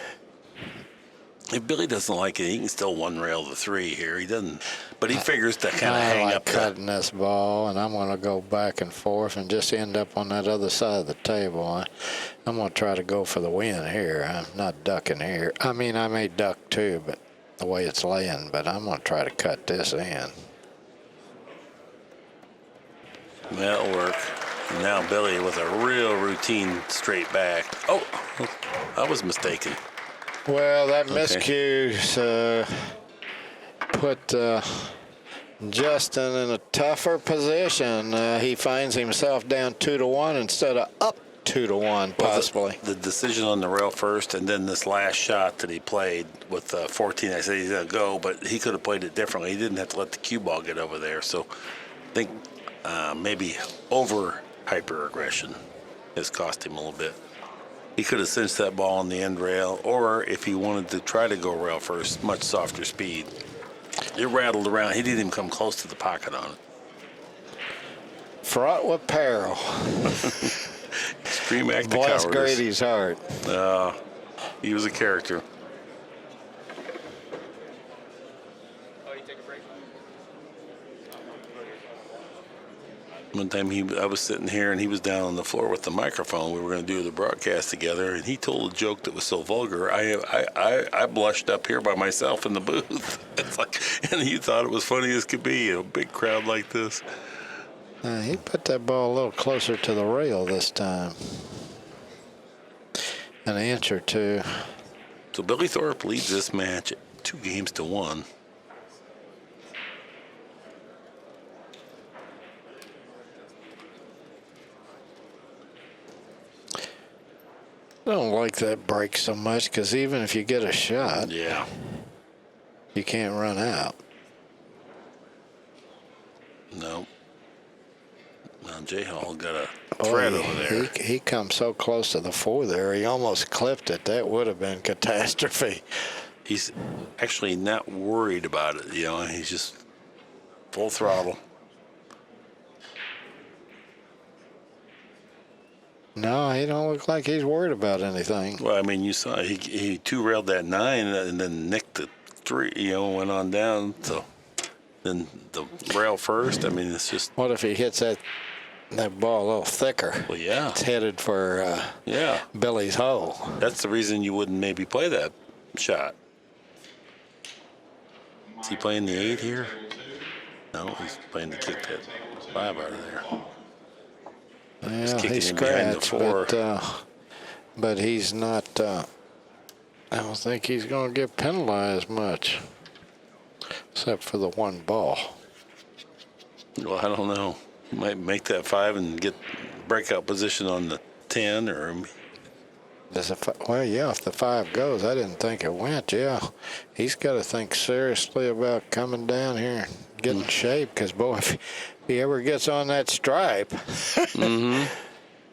If Billy doesn't like it, he can still one rail the 3 here. He doesn't, but he figures to kind of hang up. Cutting this ball, and I'm going to go back and forth and just end up on that other side of the table. I'm going to try to go for the win here. I'm not ducking here. I mean, I may duck too, but the way it's laying, but I'm going to try to cut this in. That'll work. And now Billy with a real routine straight back. Oh, I was mistaken. Well, that miscue put Justin in a tougher position. He finds himself down 2-1 instead of up 2-1, possibly. The decision on the rail first, and then this last shot that he played with 14, I said he's going to go, but he could have played it differently. He didn't have to let the cue ball get over there. So I think maybe over hyper-aggression has cost him a little bit. He could have cinched that ball on the end rail, or if he wanted to try to go rail first, much softer speed. It rattled around. He didn't even come close to the pocket on it. Fraught with peril. Extreme act of Bless cowardice. Grady's heart. He was a character. One time I was sitting here and he was down on the floor with the microphone. We were going to do the broadcast together, and he told a joke that was so vulgar. I blushed up here by myself in the booth. It's like, and he thought it was funny as could be. A big crowd like this. He put that ball a little closer to the rail this time. An inch or 2. So Billy Thorpe leads this match 2-1. I don't like that break so much because even if you get a shot, Yeah. you can't run out. No. Now J Hall got a thread over there. He comes so close to the 4 there, he almost clipped it. That would have been catastrophe. He's actually not worried about it. You know, he's just full throttle. No, he don't look like he's worried about anything. Well, I mean, you saw he 2-railed that 9 and then nicked the 3. You know, went on down. So then the rail first. I mean, it's just. What if he hits that ball a little thicker? Well, yeah. It's headed for Billy's hole. That's the reason you wouldn't maybe play that shot. Is he playing the 8 here? No, he's playing to kick that 5 out of there. Yeah, kicking he him behind the scratched, 4. but he's not. I don't think he's going to get penalized much, except for the one ball. Well, I don't know. He might make that 5 and get breakout position on the 10, or Well, yeah, if the 5 goes, I didn't think it went. Yeah, he's got to think seriously about coming down here and getting shape, because, boy, if he ever gets on that stripe,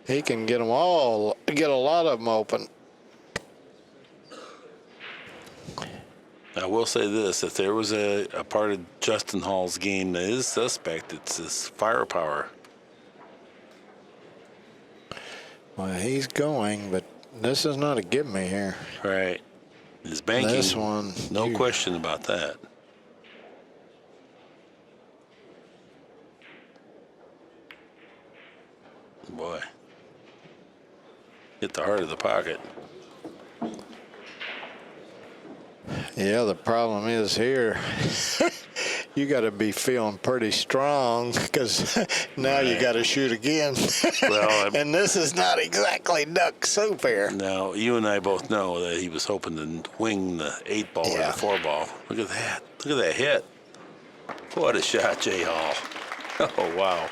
he can get a lot of them open. I will say this: if there was a part of Justin Hall's game that is suspect, it's his firepower. Well, he's going, but this is not a give me here. Right. His banking. This one, no question about that. Boy. Hit the heart of the pocket. Yeah, the problem is here, you got to be feeling pretty strong, because now you got to shoot again. Well, and this is not exactly duck soup here. Now, you and I both know that he was hoping to wing the 8 ball or the 4 ball. Look at that. Look at that hit. What a shot, Jay Hall. Oh, wow.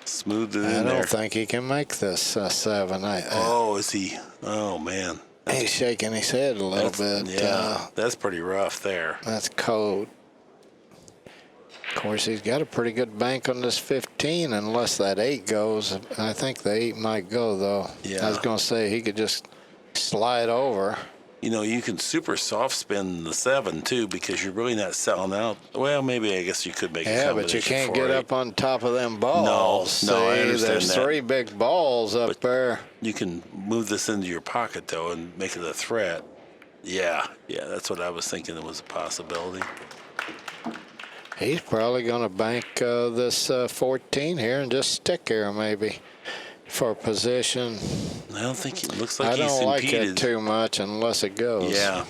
Smoothed it in there. I don't think he can make this 7. Oh, is he? Oh, man. He's shaking his head a little bit. Yeah, that's pretty rough there. That's cold. Of course, he's got a pretty good bank on this 15, unless that 8 goes. I think the 8 might go, though. Yeah. I was going to say he could just slide over. You know, you can super soft spin the 7, too, because you're really not selling out. Well, maybe I guess you could make a combination. Yeah, but you can't for get 8. up on top of them balls. No, I See, understand there's that. 3 big balls up there. You can move this into your pocket, though, and make it a threat. Yeah, that's what I was thinking. It was a possibility. He's probably going to bank this 14 here and just stick here, maybe, for position. I don't think it looks like I he's don't like impeded. it too much unless it goes. Yeah.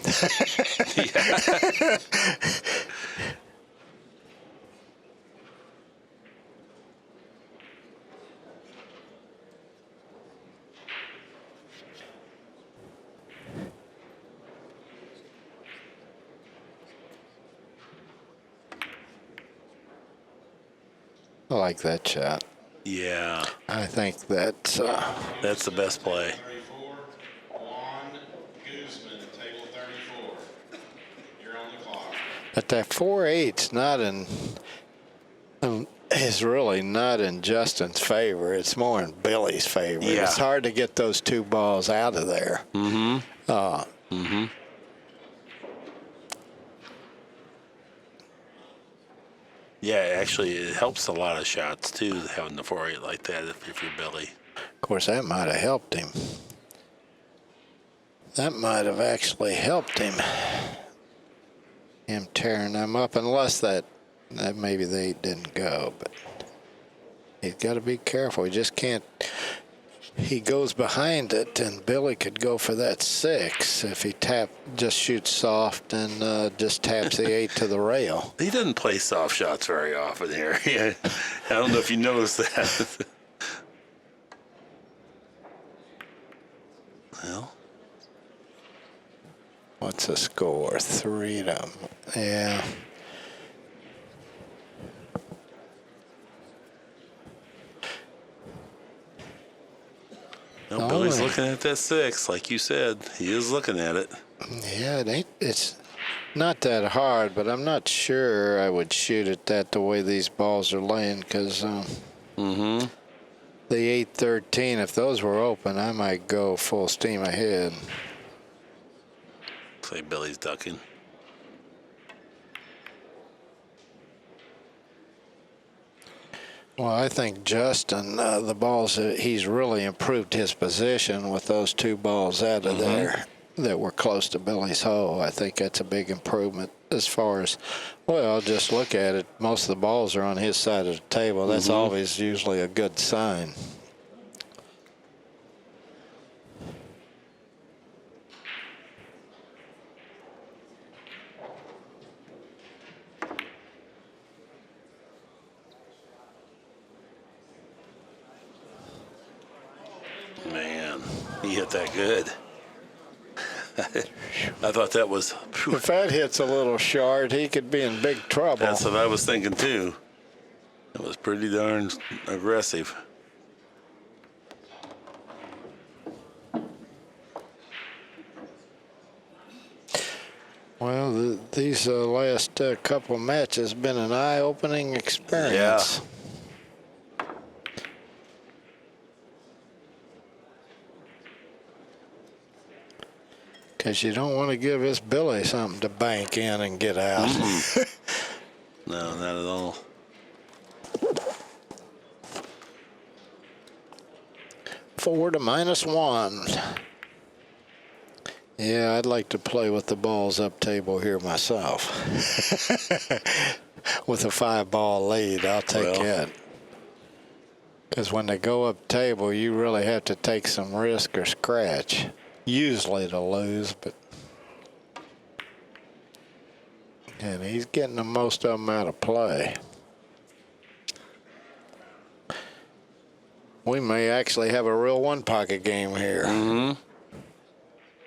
I like that shot. Yeah. I think that's That's the best play. 34, Juan Guzman, table 34. You're on the clock. but that 4-8's not in is really not in Justin's favor. It's more in Billy's favor. Yeah. It's hard to get those 2 balls out of there. Yeah, actually, it helps a lot of shots, too, having the 4-8 like that if you're Billy. Of course, that might have helped him. That might have actually helped him tearing them up, unless that maybe they didn't go. But he's got to be careful. He just can't. He goes behind it, and Billy could go for that 6 if he just shoots soft and just taps the 8 to the rail. He doesn't play soft shots very often here. Yeah. I don't know if you noticed that. Well, What's the score? 3 to. Yeah. no, Billy's looking at that 6, like you said. He is looking at it. Yeah, it's not that hard, but I'm not sure I would shoot it the way these balls are laying, because the 8-13, if those were open, I might go full steam ahead. Say Billy's ducking. Well, I think Justin, the balls, he's really improved his position with those 2 balls out of there that were close to Billy's hole. I think that's a big improvement as far as, well, just look at it. Most of the balls are on his side of the table. That's always usually a good sign. He hit that good. I thought that was. Whew, If that hits a little short, he could be in big trouble. that's what I was thinking too. It was pretty darn aggressive. Well, these last couple matches have been an eye-opening experience. Because you don't want to give this Billy something to bank in and get out. No, not at all. Four to -1. Yeah, I'd like to play with the balls up table here myself. With a 5-ball lead, I'll take it. Because when they go up table, you really have to take some risk or scratch. Usually to lose, but. And he's getting the most of them out of play. We may actually have a real one-pocket game here. Mm-hmm.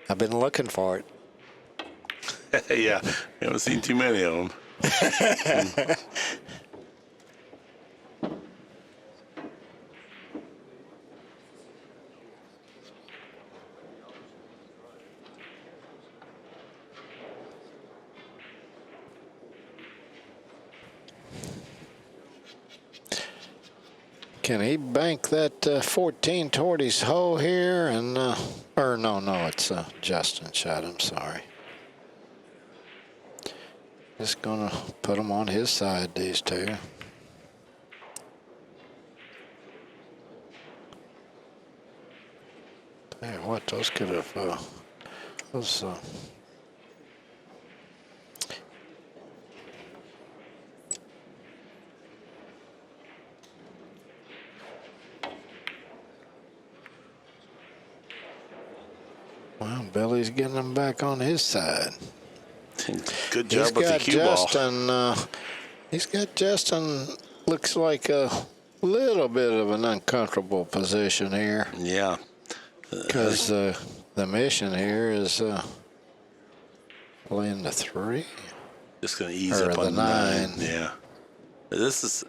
I've been looking for it. Yeah, I haven't seen too many of them. Can he bank that 14 toward his hole here? And or no, it's Justin shot. I'm sorry. Just gonna put him on his side. These two. Hey, what those could have those. Well, Billy's getting him back on his side. Good job with the cue ball. He's got Justin, looks like a little bit of an uncomfortable position here. Yeah. Because the mission here is playing the 3. Just going to ease or up the on 9. Yeah. This is,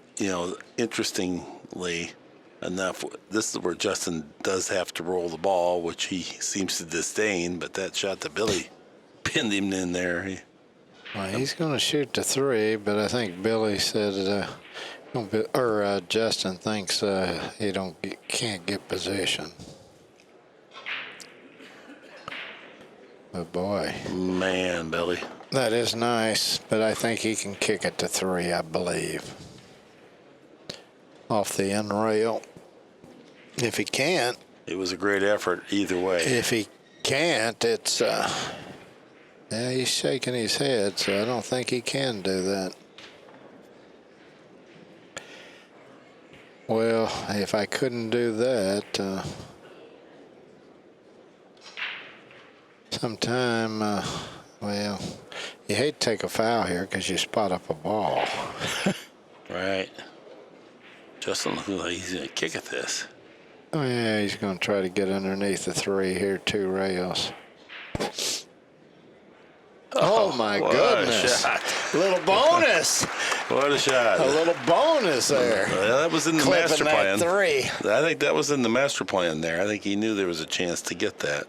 interestingly enough, this is where Justin does have to roll the ball, which he seems to disdain, but that shot to Billy pinned him in there. Well, he's going to shoot the 3, but I think Billy said, Justin thinks he can't get position. But boy. Man, Billy. That is nice, but I think he can kick it to 3, I believe. Off the end rail. If he can't. It was a great effort either way. If he can't, it's, he's shaking his head, so I don't think he can do that. Well, if I couldn't do that, sometime, well, you hate to take a foul here because you spot up a ball. Right. Justin looks like he's going to kick at this. Oh, yeah, he's going to try to get underneath the 3 here, 2 rails. Oh my goodness. What a shot. Little bonus. What a shot. A little bonus there. Well, that was in the master plan. That 3. I think that was in the master plan there. I think he knew there was a chance to get that.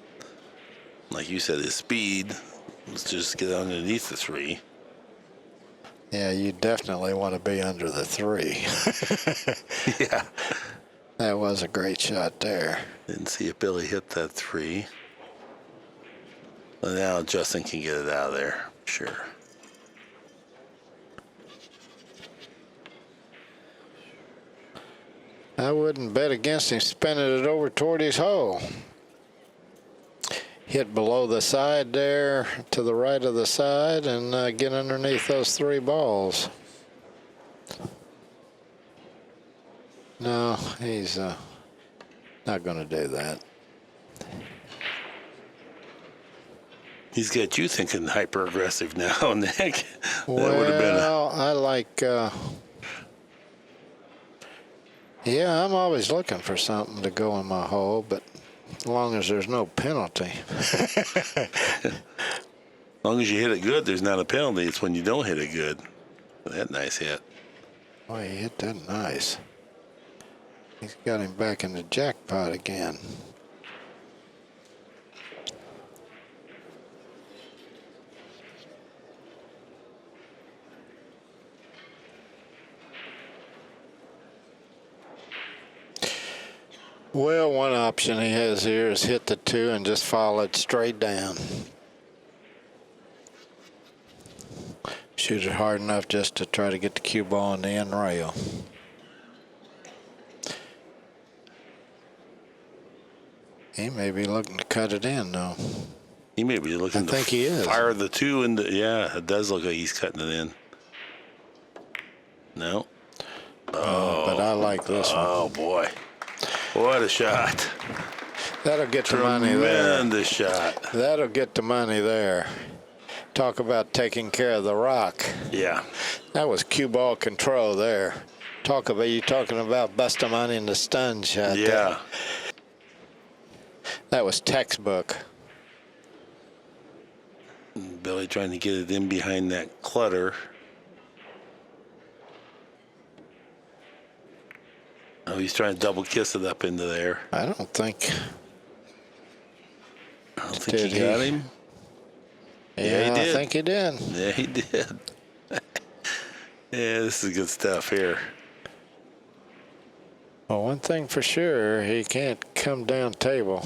Like you said, his speed was just get underneath the 3. Yeah, you definitely want to be under the 3. Yeah. That was a great shot there. Didn't see if Billy hit that 3. Well, now Justin can get it out of there. Sure. I wouldn't bet against him spinning it over toward his hole. Hit below the side there, to the right of the side, and get underneath those 3 balls. No, he's not going to do that. He's got you thinking hyper aggressive now, Nick. That would have been I like. Yeah, I'm always looking for something to go in my hole, but As long as there's no penalty. As long as you hit it good, there's not a penalty. It's when you don't hit it good. That nice hit. Boy, he hit that nice. He's got him back in the jackpot again. Well, one option he has here is hit the 2 and just follow it straight down. Shoot it hard enough just to try to get the cue ball on the end rail. He may be looking to cut it in, though. He may be looking I think he is. fire the 2 into. Yeah, it does look like he's cutting it in. No. Oh, but I like this one. Oh, boy. What a shot. That'll get the money there. Tremendous shot. That'll get the money there. Talk about taking care of the rock. Yeah. That was cue ball control there. You talking about busting money in the stun shot. Yeah. That was textbook. Billy trying to get it in behind that clutter. Oh, he's trying to double kiss it up into there. I don't think. I don't think Did he got he? him. Yeah, he did. I think he did. Yeah, he did. Yeah, this is good stuff here. Well, one thing for sure, he can't come down table.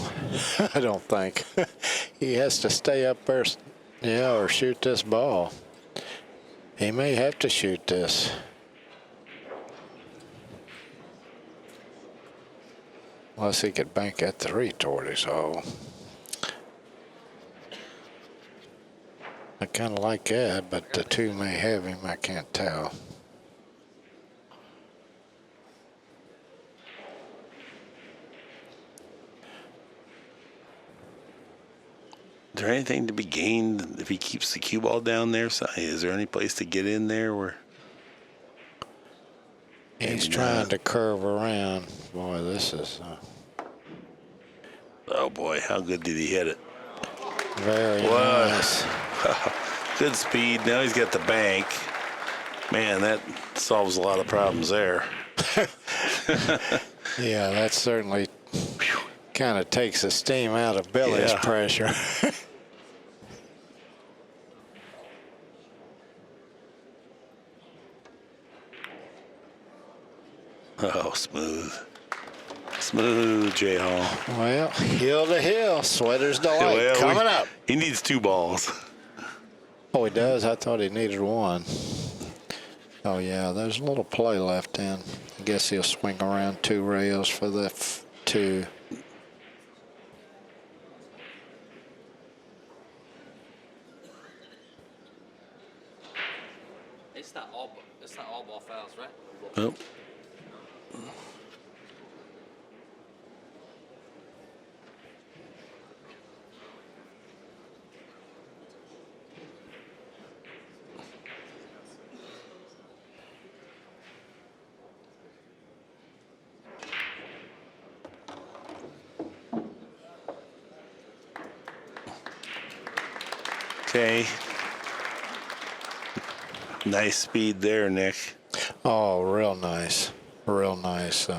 I don't think. He has to stay up first, or shoot this ball. He may have to shoot this. Unless he could bank that 3 toward his hole. I kind of like that, but the 2 may have him. I can't tell. Is there anything to be gained if he keeps the cue ball down there? Is there any place to get in there where? He's trying to curve around. Boy, this is Oh boy, how good did he hit it? very What? nice. Good speed. Now he's got the bank. Man, that solves a lot of problems there. Yeah, that certainly kind of takes the steam out of Billy's Yeah. pressure. Oh, smooth. Smooth, J. Hall. Well, hill to hill, sweater's delight Well, coming up. He needs 2 balls. Oh, he does? I thought he needed 1. Oh, yeah, there's a little play left in. I guess he'll swing around 2 rails for the 2. It's not all ball fouls, right? Nope. Okay. Nice speed there, Nick. Oh, real nice. Real nice.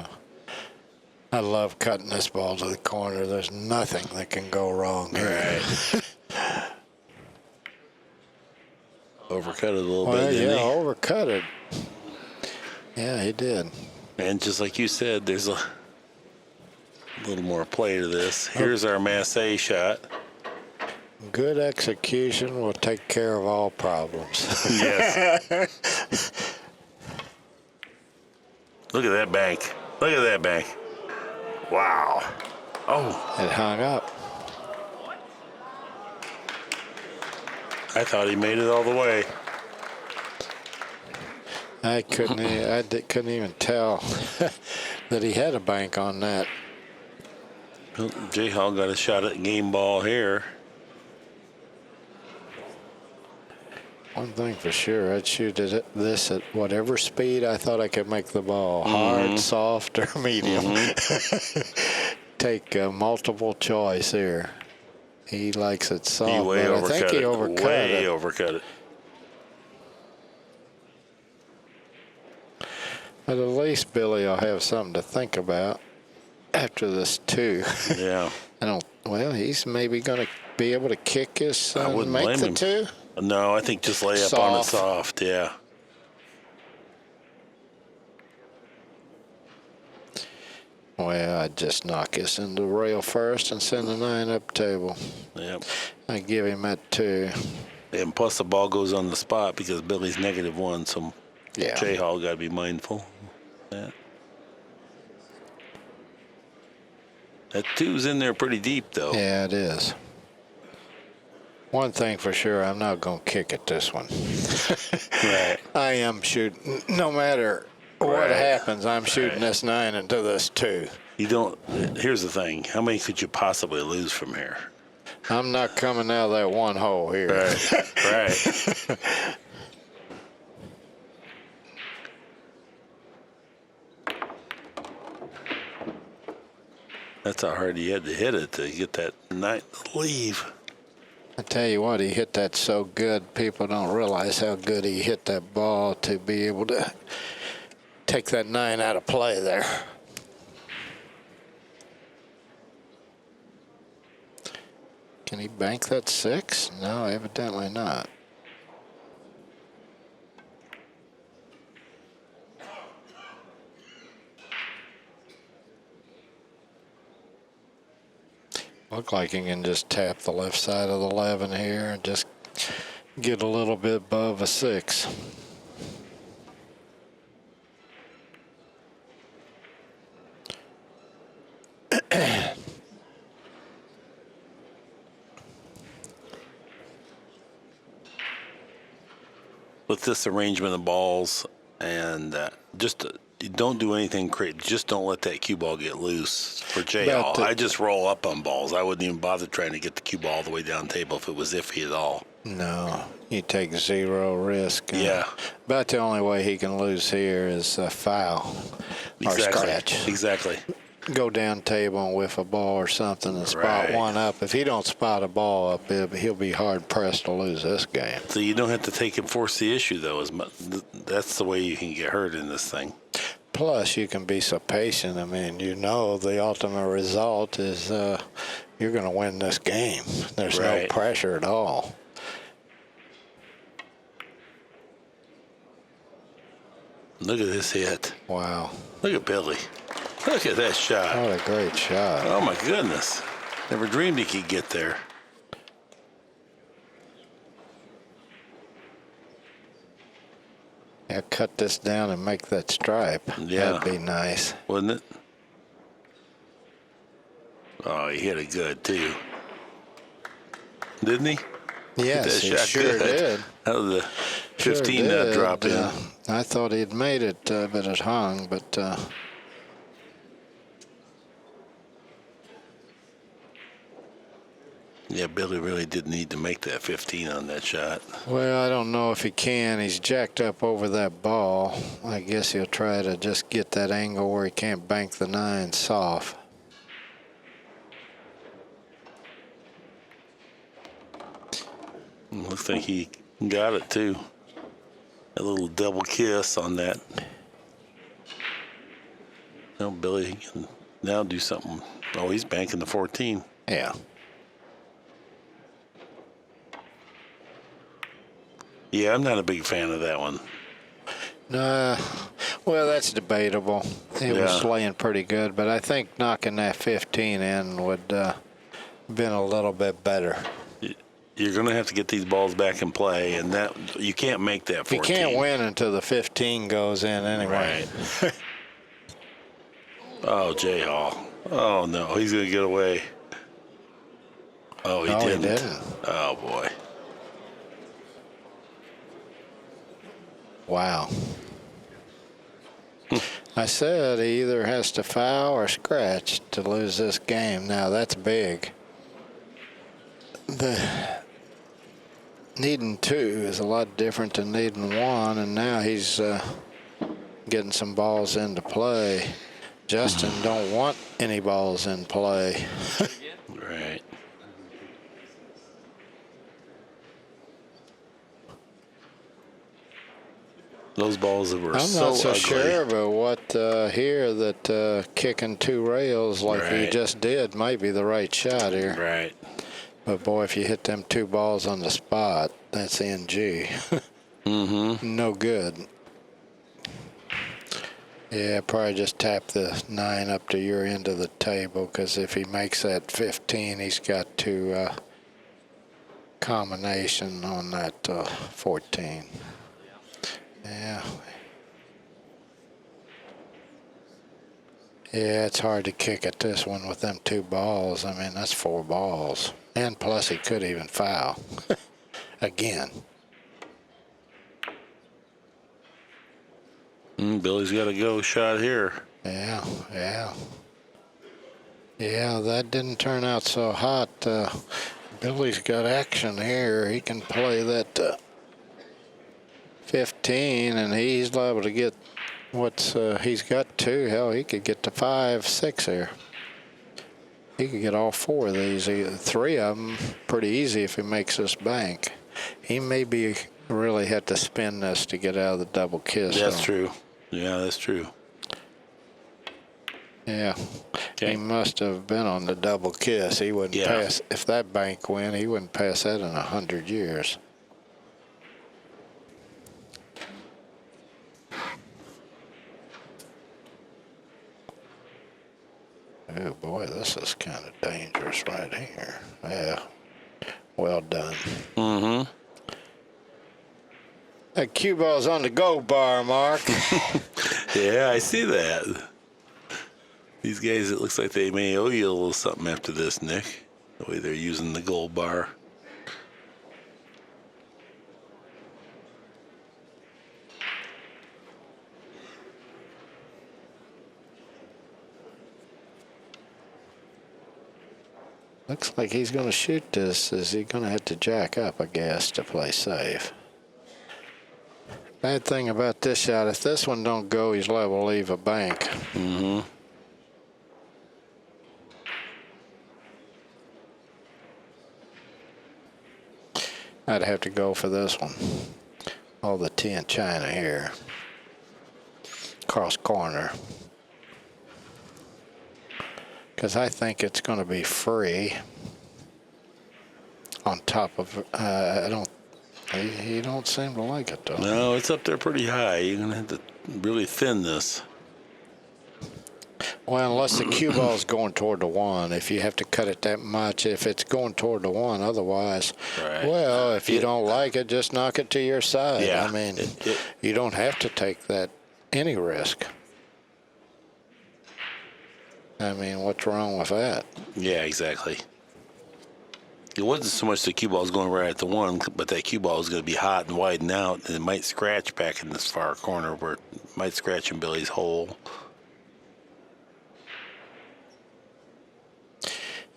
I love cutting this ball to the corner. There's nothing that can go wrong here. Right. Overcut it a little Well, bit, didn't yeah, he? overcut it. Yeah, he did. And just like you said, there's a little more play to this. Here's our Massey shot. Good execution will take care of all problems. Yes. Look at that bank. Look at that bank. Wow. Oh, It hung up. I thought he made it all the way. I couldn't even tell that he had a bank on that. Well, J. Hall got a shot at game ball here. One thing for sure, I'd shoot this at whatever speed I thought I could make the ball. Hard, soft, or medium. take multiple choice here. He likes it soft, He way but I overcut think he it. overcut Way it. overcut it. But at least Billy will have something to think about after this 2. Yeah. Well, he's maybe going to be able to kick his I wouldn't make blame the him. 2. No, I think just lay up on it soft. Yeah. Well, I'd just knock this into the rail first and send the 9 up table. Yep. I give him that 2. And plus the ball goes on the spot because Billy's -1, so Yeah. J Hall got to be mindful. Yeah. That 2's in there pretty deep though. Yeah, it is. One thing for sure, I'm not going to kick it this one. Right. I am shooting, no matter what Right. happens, I'm shooting this 9 into this 2. You don't. Here's the thing. How many could you possibly lose from here? I'm not coming out of that one hole here. Right. Right. That's how hard he had to hit it to get that 9 leave. I tell you what, he hit that so good, people don't realize how good he hit that ball to be able to take that 9 out of play there. Can he bank that 6? No, evidently not. Look like he can just tap the left side of the 11 here and just get a little bit above a 6. With this arrangement of balls and you don't do anything crazy. Just don't let that cue ball get loose for J Hall. I just roll up on balls. I wouldn't even bother trying to get the cue ball all the way down the table if it was iffy at all. No, you take 0 risk. Yeah. About the only way he can lose here is a foul or scratch. Exactly. Go down table and whiff a ball or something and spot Right. one up. If he don't spot a ball up, he'll be hard pressed to lose this game. So you don't have to take and force the issue though. That's the way you can get hurt in this thing. Plus, you can be so patient. I mean, you know the ultimate result is you're going to win this game. There's no Right. pressure at all. Look at this hit. Wow. Look at Billy. Look at that shot. What a great shot. Oh my goodness. Never dreamed he could get there. Yeah, cut this down and make that stripe. Yeah. That'd be nice. Wouldn't it? Oh, he hit it good too. Didn't he? Yes, That he shot sure good. did. How did the Sure 15 did. drop in? I thought he'd made it, but it hung. But Yeah, Billy really did need to make that 15 on that shot. well, I don't know if he can. He's jacked up over that ball. I guess he'll try to just get that angle where he can't bank the 9 soft. Looks like he got it too. A little double kiss on that. Now Billy can now do something. Oh, he's banking the 14. Yeah. Yeah, I'm not a big fan of that one. Well, that's debatable. He was Yeah. slaying pretty good, but I think knocking that 15 in would been a little bit better. You're going to have to get these balls back in play, and that you can't make that 14. You can't win until the 15 goes in anyway. Right. Oh, J Hall. Oh, no. He's going to get away. Oh, he No, he didn't. didn't. Oh, boy. Wow. I said he either has to foul or scratch to lose this game. Now, that's big. Needing 2 is a lot different than needing 1, and now he's getting some balls into play. Justin don't want any balls in play. Again? Right. Those balls that were I'm so not so ugly. sure about what here that kicking 2 rails like he Right. just did might be the right shot here. Right. But boy, if you hit them 2 balls on the spot, that's NG. Mm-hmm. No good. Yeah, probably just tap the 9 up to your end of the table, because if he makes that 15, he's got to combination on that 14. Yeah. Yeah, it's hard to kick at this one with them 2 balls. I mean, that's 4 balls. And plus, he could even foul. Again. Billy's got a go shot here. Yeah, yeah. Yeah, that didn't turn out so hot. Billy's got action here. He can play that 15, and he's liable to get what's he's got 2. Hell, he could get to 5, 6 here. He could get all 4 of these. 3 of them pretty easy if he makes this bank. He maybe really had to spin this to get out of the double kiss. That's true. Yeah, that's true. Yeah. Okay. He must have been on the double kiss. He wouldn't Yeah. pass. If that bank went, he wouldn't pass that in 100 years. Oh boy, this is kind of dangerous right here. Yeah. Well done. Mm-hmm. That cue ball's on the go bar, Mark. Yeah, I see that. These guys, it looks like they may owe you a little something after this, Nick. The way they're using the gold bar. Looks like he's going to shoot this. Is he going to have to jack up, I guess, to play safe? Bad thing about this shot, if this one don't go, he's liable to leave a bank. Mm-hmm. I'd have to go for this one. All the 10 China here. Cross corner. Because I think it's going to be free. On top of, I don't, he don't seem to like it though. No, it's up there pretty high. You're going to have to really thin this. Well, unless the cue ball's going toward the 1, if you have to cut it that much, if it's going toward the 1, otherwise, Right. well, if you don't like it, just knock it to your side. Yeah. I mean, you don't have to take that any risk. I mean, what's wrong with that? Yeah, exactly. It wasn't so much the cue ball was going right at the 1, but that cue ball was going to be hot and widen out, and it might scratch back in this far corner where it might scratch in Billy's hole.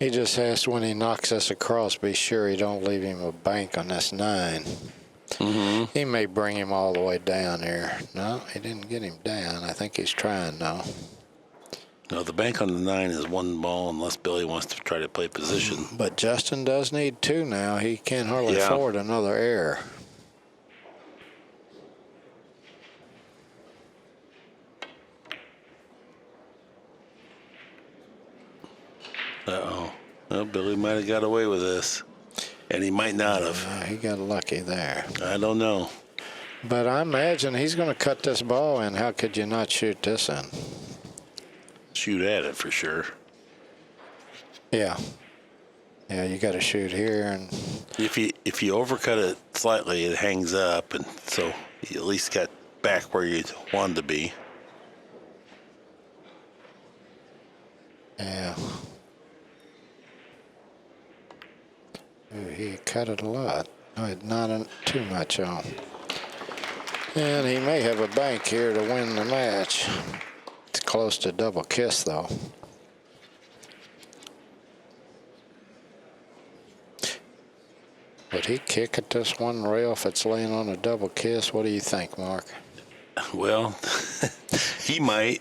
He just has to, when he knocks us across, be sure he don't leave him a bank on this 9. Mm-hmm. He may bring him all the way down here. No, he didn't get him down. I think he's trying now. No, the bank on the 9 is 1 ball unless Billy wants to try to play position. But Justin does need 2 now. He can't hardly Yeah. afford another error. Uh-oh. Well, Billy might have got away with this. And he might not have. He got lucky there. I don't know. But I imagine he's going to cut this ball in. How could you not shoot this in? Shoot at it for sure. Yeah. Yeah, you got to shoot here. And If you overcut it slightly, it hangs up, and so you at least got back where you wanted to be. yeah. Ooh, he cut it a lot. No, not too much on. And he may have a bank here to win the match. It's close to double kiss, though. Would he kick at this 1 rail if it's laying on a double kiss? What do you think, Mark? Well, he might.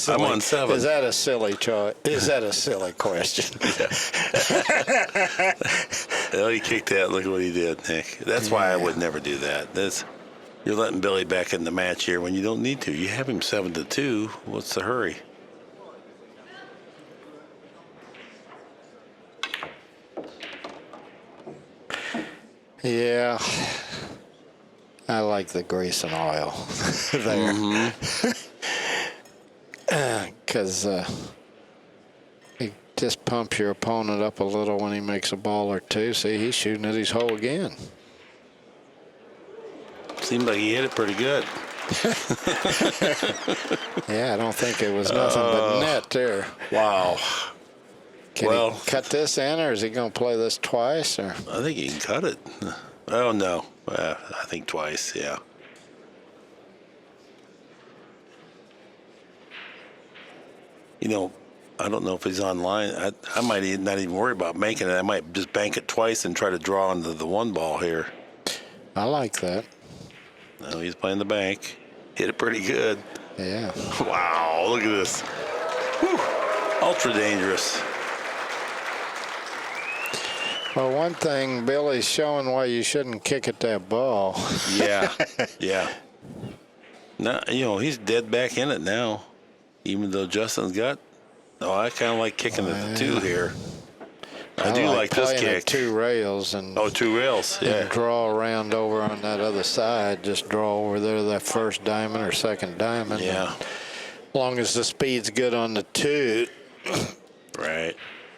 silly? I'm on 7. Is that a silly choice? Is that a silly question? Well, he kicked that. Look what he did, Nick. That's why I would never do that. You're letting Billy back in the match here when you don't need to. You have him 7-2. What's the hurry? Yeah. I like the grease and oil there. Because it just pumps your opponent up a little when he makes a ball or two. See, he's shooting at his hole again. Seemed like he hit it pretty good. Yeah, I don't think it was nothing but net there. Wow. Can he cut this in, or is he going to play this twice? Or I think he can cut it. Oh, no. I think twice, yeah. You know, I don't know if he's online. I might not even worry about making it. I might just bank it twice and try to draw into the one ball here. I like that. No, he's playing the bank. Hit it pretty good. Yeah. Wow, look at this. Whew. Ultra dangerous. Well, one thing, Billy's showing why you shouldn't kick at that ball. Yeah, yeah. Now, you know, he's dead back in it now, even though Justin's got. Oh, I kind of like kicking at the 2 here. I do like this playing kick. at 2 rails and 2 rails, yeah. and draw around over on that other side. Just draw over there that first diamond or second diamond. Yeah. As long as the speed's good on the 2. Right.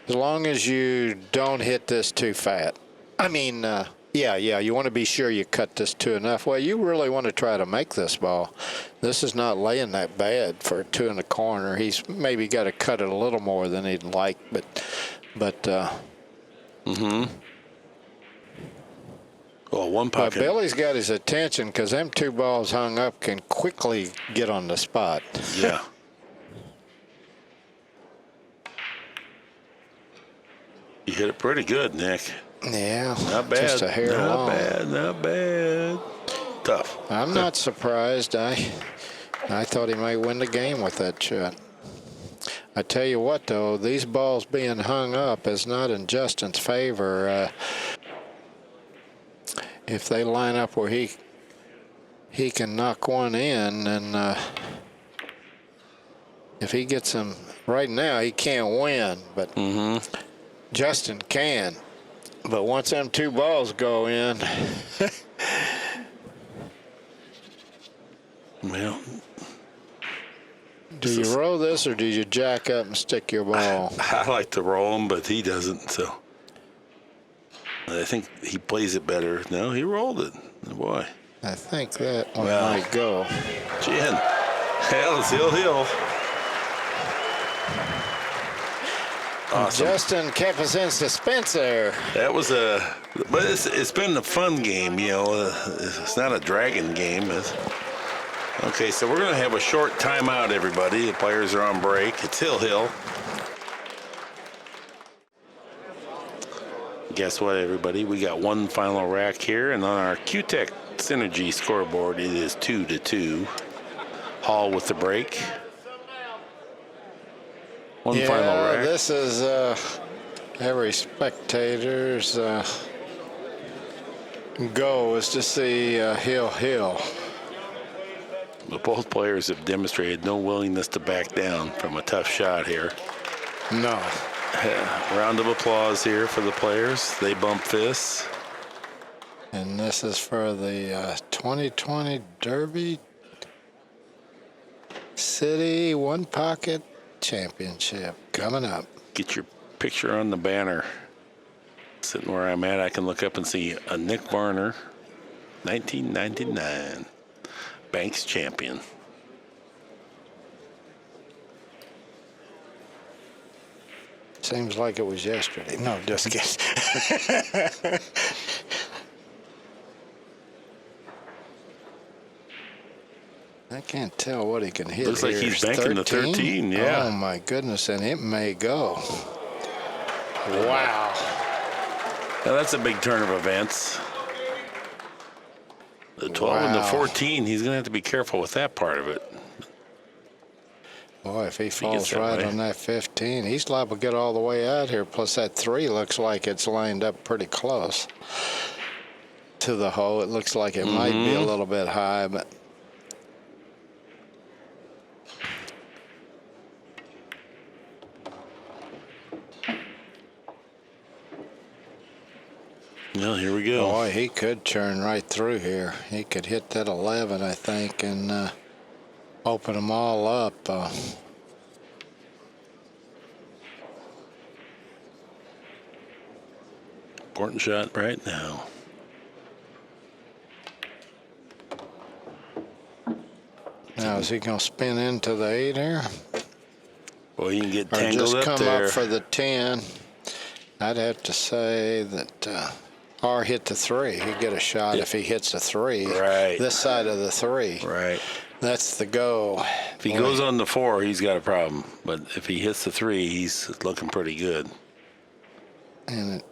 As long as you don't hit this too fat. I mean, yeah, you want to be sure you cut this 2 enough. Well, you really want to try to make this ball. This is not laying that bad for a 2 in the corner. He's maybe got to cut it a little more than he'd like, but Well, one but pocket. Billy's got his attention because them 2 balls hung up can quickly get on the spot. Yeah. You hit it pretty good, Nick. Yeah. Not bad. Just a hair long. Not bad. Tough. I'm not surprised. I thought he might win the game with that shot. I tell you what, though, these balls being hung up is not in Justin's favor. If they line up where he can knock one in, and if he gets them right now, he can't win, but Justin can. But once them 2 balls go in, Well, do you roll this or do you jack up and stick your ball? I like to roll him, but he doesn't, so. I think he plays it better. No, he rolled it. Boy. I think that one Well. might go. Jen. Hell, it's hill. Awesome. Justin kept us in suspense there. That was but it's been a fun game, you know. It's not a dragon game. Okay, so we're going to have a short timeout, everybody. The players are on break. It's hill. Guess what, everybody? We got one final rack here, and on our Q-Tech Synergy scoreboard, it is 2-2. Hall with the break. One final rack. This is every spectator's goal is to see Hill. But both players have demonstrated no willingness to back down from a tough shot here. No. Round of applause here for the players. They bump fists. And this is for the 2020 Derby City One Pocket Championship coming up. Get your picture on the banner. Sitting where I'm at, I can look up and see a Nick Varner, 1999 Banks champion. Seems like it was yesterday. No, just kidding. I can't tell what he can hit. Looks like here. he's banking the 13, yeah. Oh, my goodness, and it may go. Wow. Now that's a big turn of events. The 12 and the Wow. 14, he's going to have to be careful with that part of it. Boy, if he falls that right way. on that 15, he's liable to get all the way out here. Plus, that 3 looks like it's lined up pretty close to the hole. It looks like it might be a little bit high, but Well, here we go. boy, he could turn right through here. He could hit that 11, I think, and open them all up. Important shot right now. Now, is he going to spin into the 8 here? Well, you can get Or tangled just up come there. up for the 10? I'd have to say that, or hit the 3. He'd get a shot if he hits a 3. Right. This side of the 3. Right. That's the go. If he goes on the 4, he's got a problem. But if he hits the 3, he's looking pretty good. And it,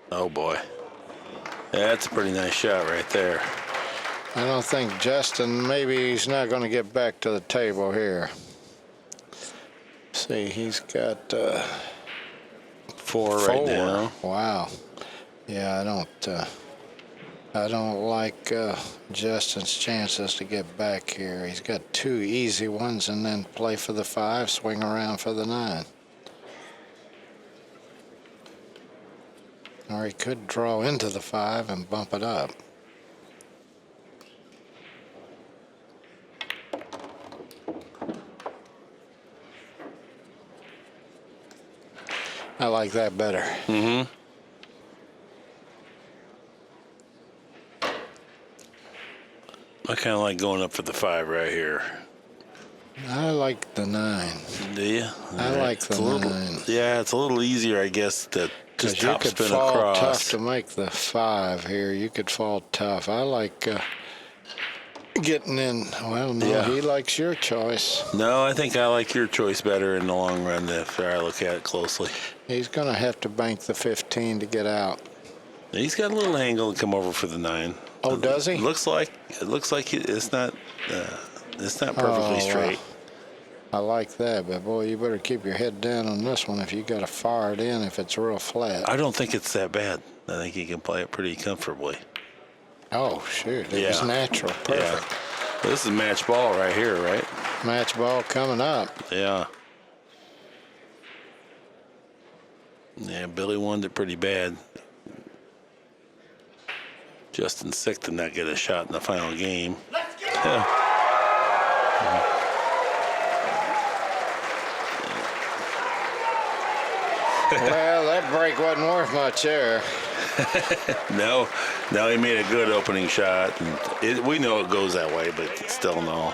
Oh, boy. That's a pretty nice shot right there. I don't think Justin, maybe he's not going to get back to the table here. See, he's got 4 right now. Wow. Yeah, I don't like Justin's chances to get back here. He's got 2 easy ones and then play for the 5, swing around for the 9. Or he could draw into the 5 and bump it up. I like that better. Mm-hmm. I kind of like going up for the 5 right here. I like the 9. Do you? I like the It's a little, 9. yeah, it's a little easier, I guess, to just Because you top could spin fall across. tough to make the 5 here. You could fall tough. I like getting in. Well, no, Yeah. he likes your choice. No, I think I like your choice better in the long run if I look at it closely. He's going to have to bank the 15 to get out. He's got a little angle to come over for the 9. Oh, does he? It looks like it's not perfectly Oh, straight. I like that, but boy, you better keep your head down on this one if you got to fire it in if it's real flat. I don't think it's that bad. I think he can play it pretty comfortably. Oh, shoot. It was Yeah. natural. Perfect. Yeah. This is match ball right here, right? Match ball coming up. Yeah. Yeah, Billy won it pretty bad. Justin sick to not get a shot in the final game. Yeah. Well, that break wasn't worth much there. No, he made a good opening shot. And we know it goes that way, but still no.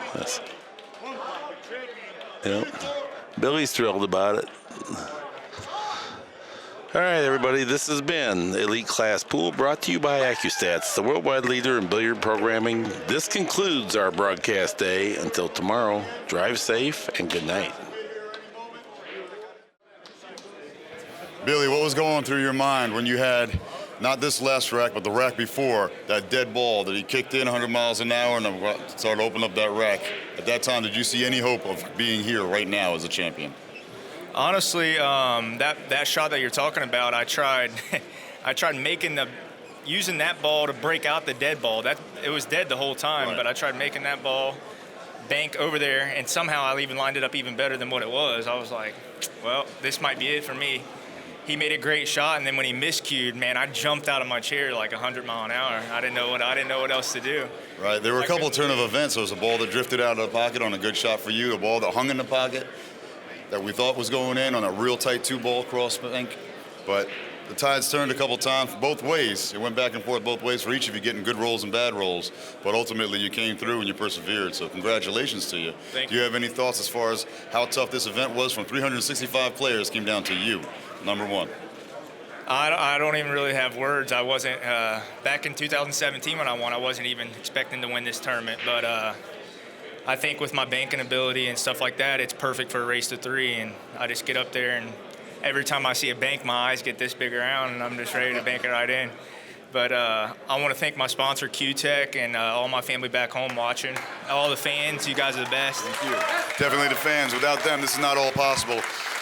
Billy's thrilled about it. All right, everybody, this has been Elite Class Pool brought to you by Accu-Stats, the worldwide leader in billiard programming. This concludes our broadcast day. Until tomorrow, drive safe and good night. Billy, what was going through your mind when you had not this last rack, but the rack before, that dead ball that he kicked in 100 miles an hour and started to open up that rack? At that time, did you see any hope of being here right now as a champion? Honestly, that shot that you're talking about, I tried using that ball to break out the dead ball. It was dead the whole time, Right. but I tried making that ball bank over there, and somehow I even lined it up even better than what it was. I was like, well, this might be it for me. He made a great shot, and then when he miscued, man, I jumped out of my chair like 100 mile an hour. I didn't know what else to do. Right. There were a couple turn of events. There was a ball that drifted out of the pocket on a good shot for you, a ball that hung in the pocket that we thought was going in on a real tight 2-ball cross bank. But the tides turned a couple times both ways. It went back and forth both ways for each of you, getting good rolls and bad rolls. But ultimately, you came through and you persevered. So congratulations to you. Thank Do you have any thoughts as far as how tough this event was? From 365 players, came down to you, number one. I don't even really have words. I wasn't back in 2017 when I won. I wasn't even expecting to win this tournament, but I think with my banking ability and stuff like that, it's perfect for a race to 3. And I just get up there, and every time I see a bank, my eyes get this big around, and I'm just ready to bank it right in. But I want to thank my sponsor, Q-Tech, and all my family back home watching. all the fans. You guys are the best. Thank you. Definitely the fans. Without them, this is not all possible.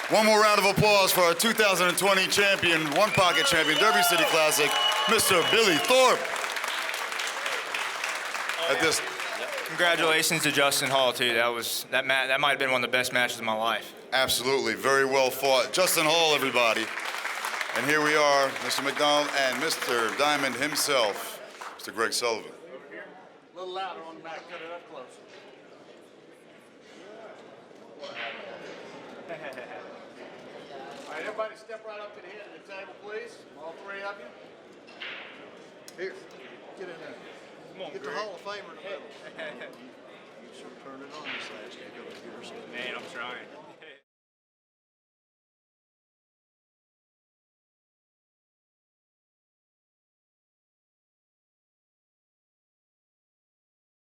One more round of applause for our 2020 champion, One Pocket champion, Derby City Classic, Mr. Billy Thorpe. At this, Congratulations to Justin Hall too. That might have been one of the best matches of my life. absolutely, very well fought. Justin Hall, everybody. And here we are, Mr. McDonald and Mr. Diamond himself, Mr. Greg Sullivan. A little louder on the back, cut it up closer. All right, everybody step right up to the head of the table, please. All three of you. Here, get in there. Come on, Get the Greg. Hall of Famer in the middle. You should turn it on this side, so you go here. So Man, I'm trying.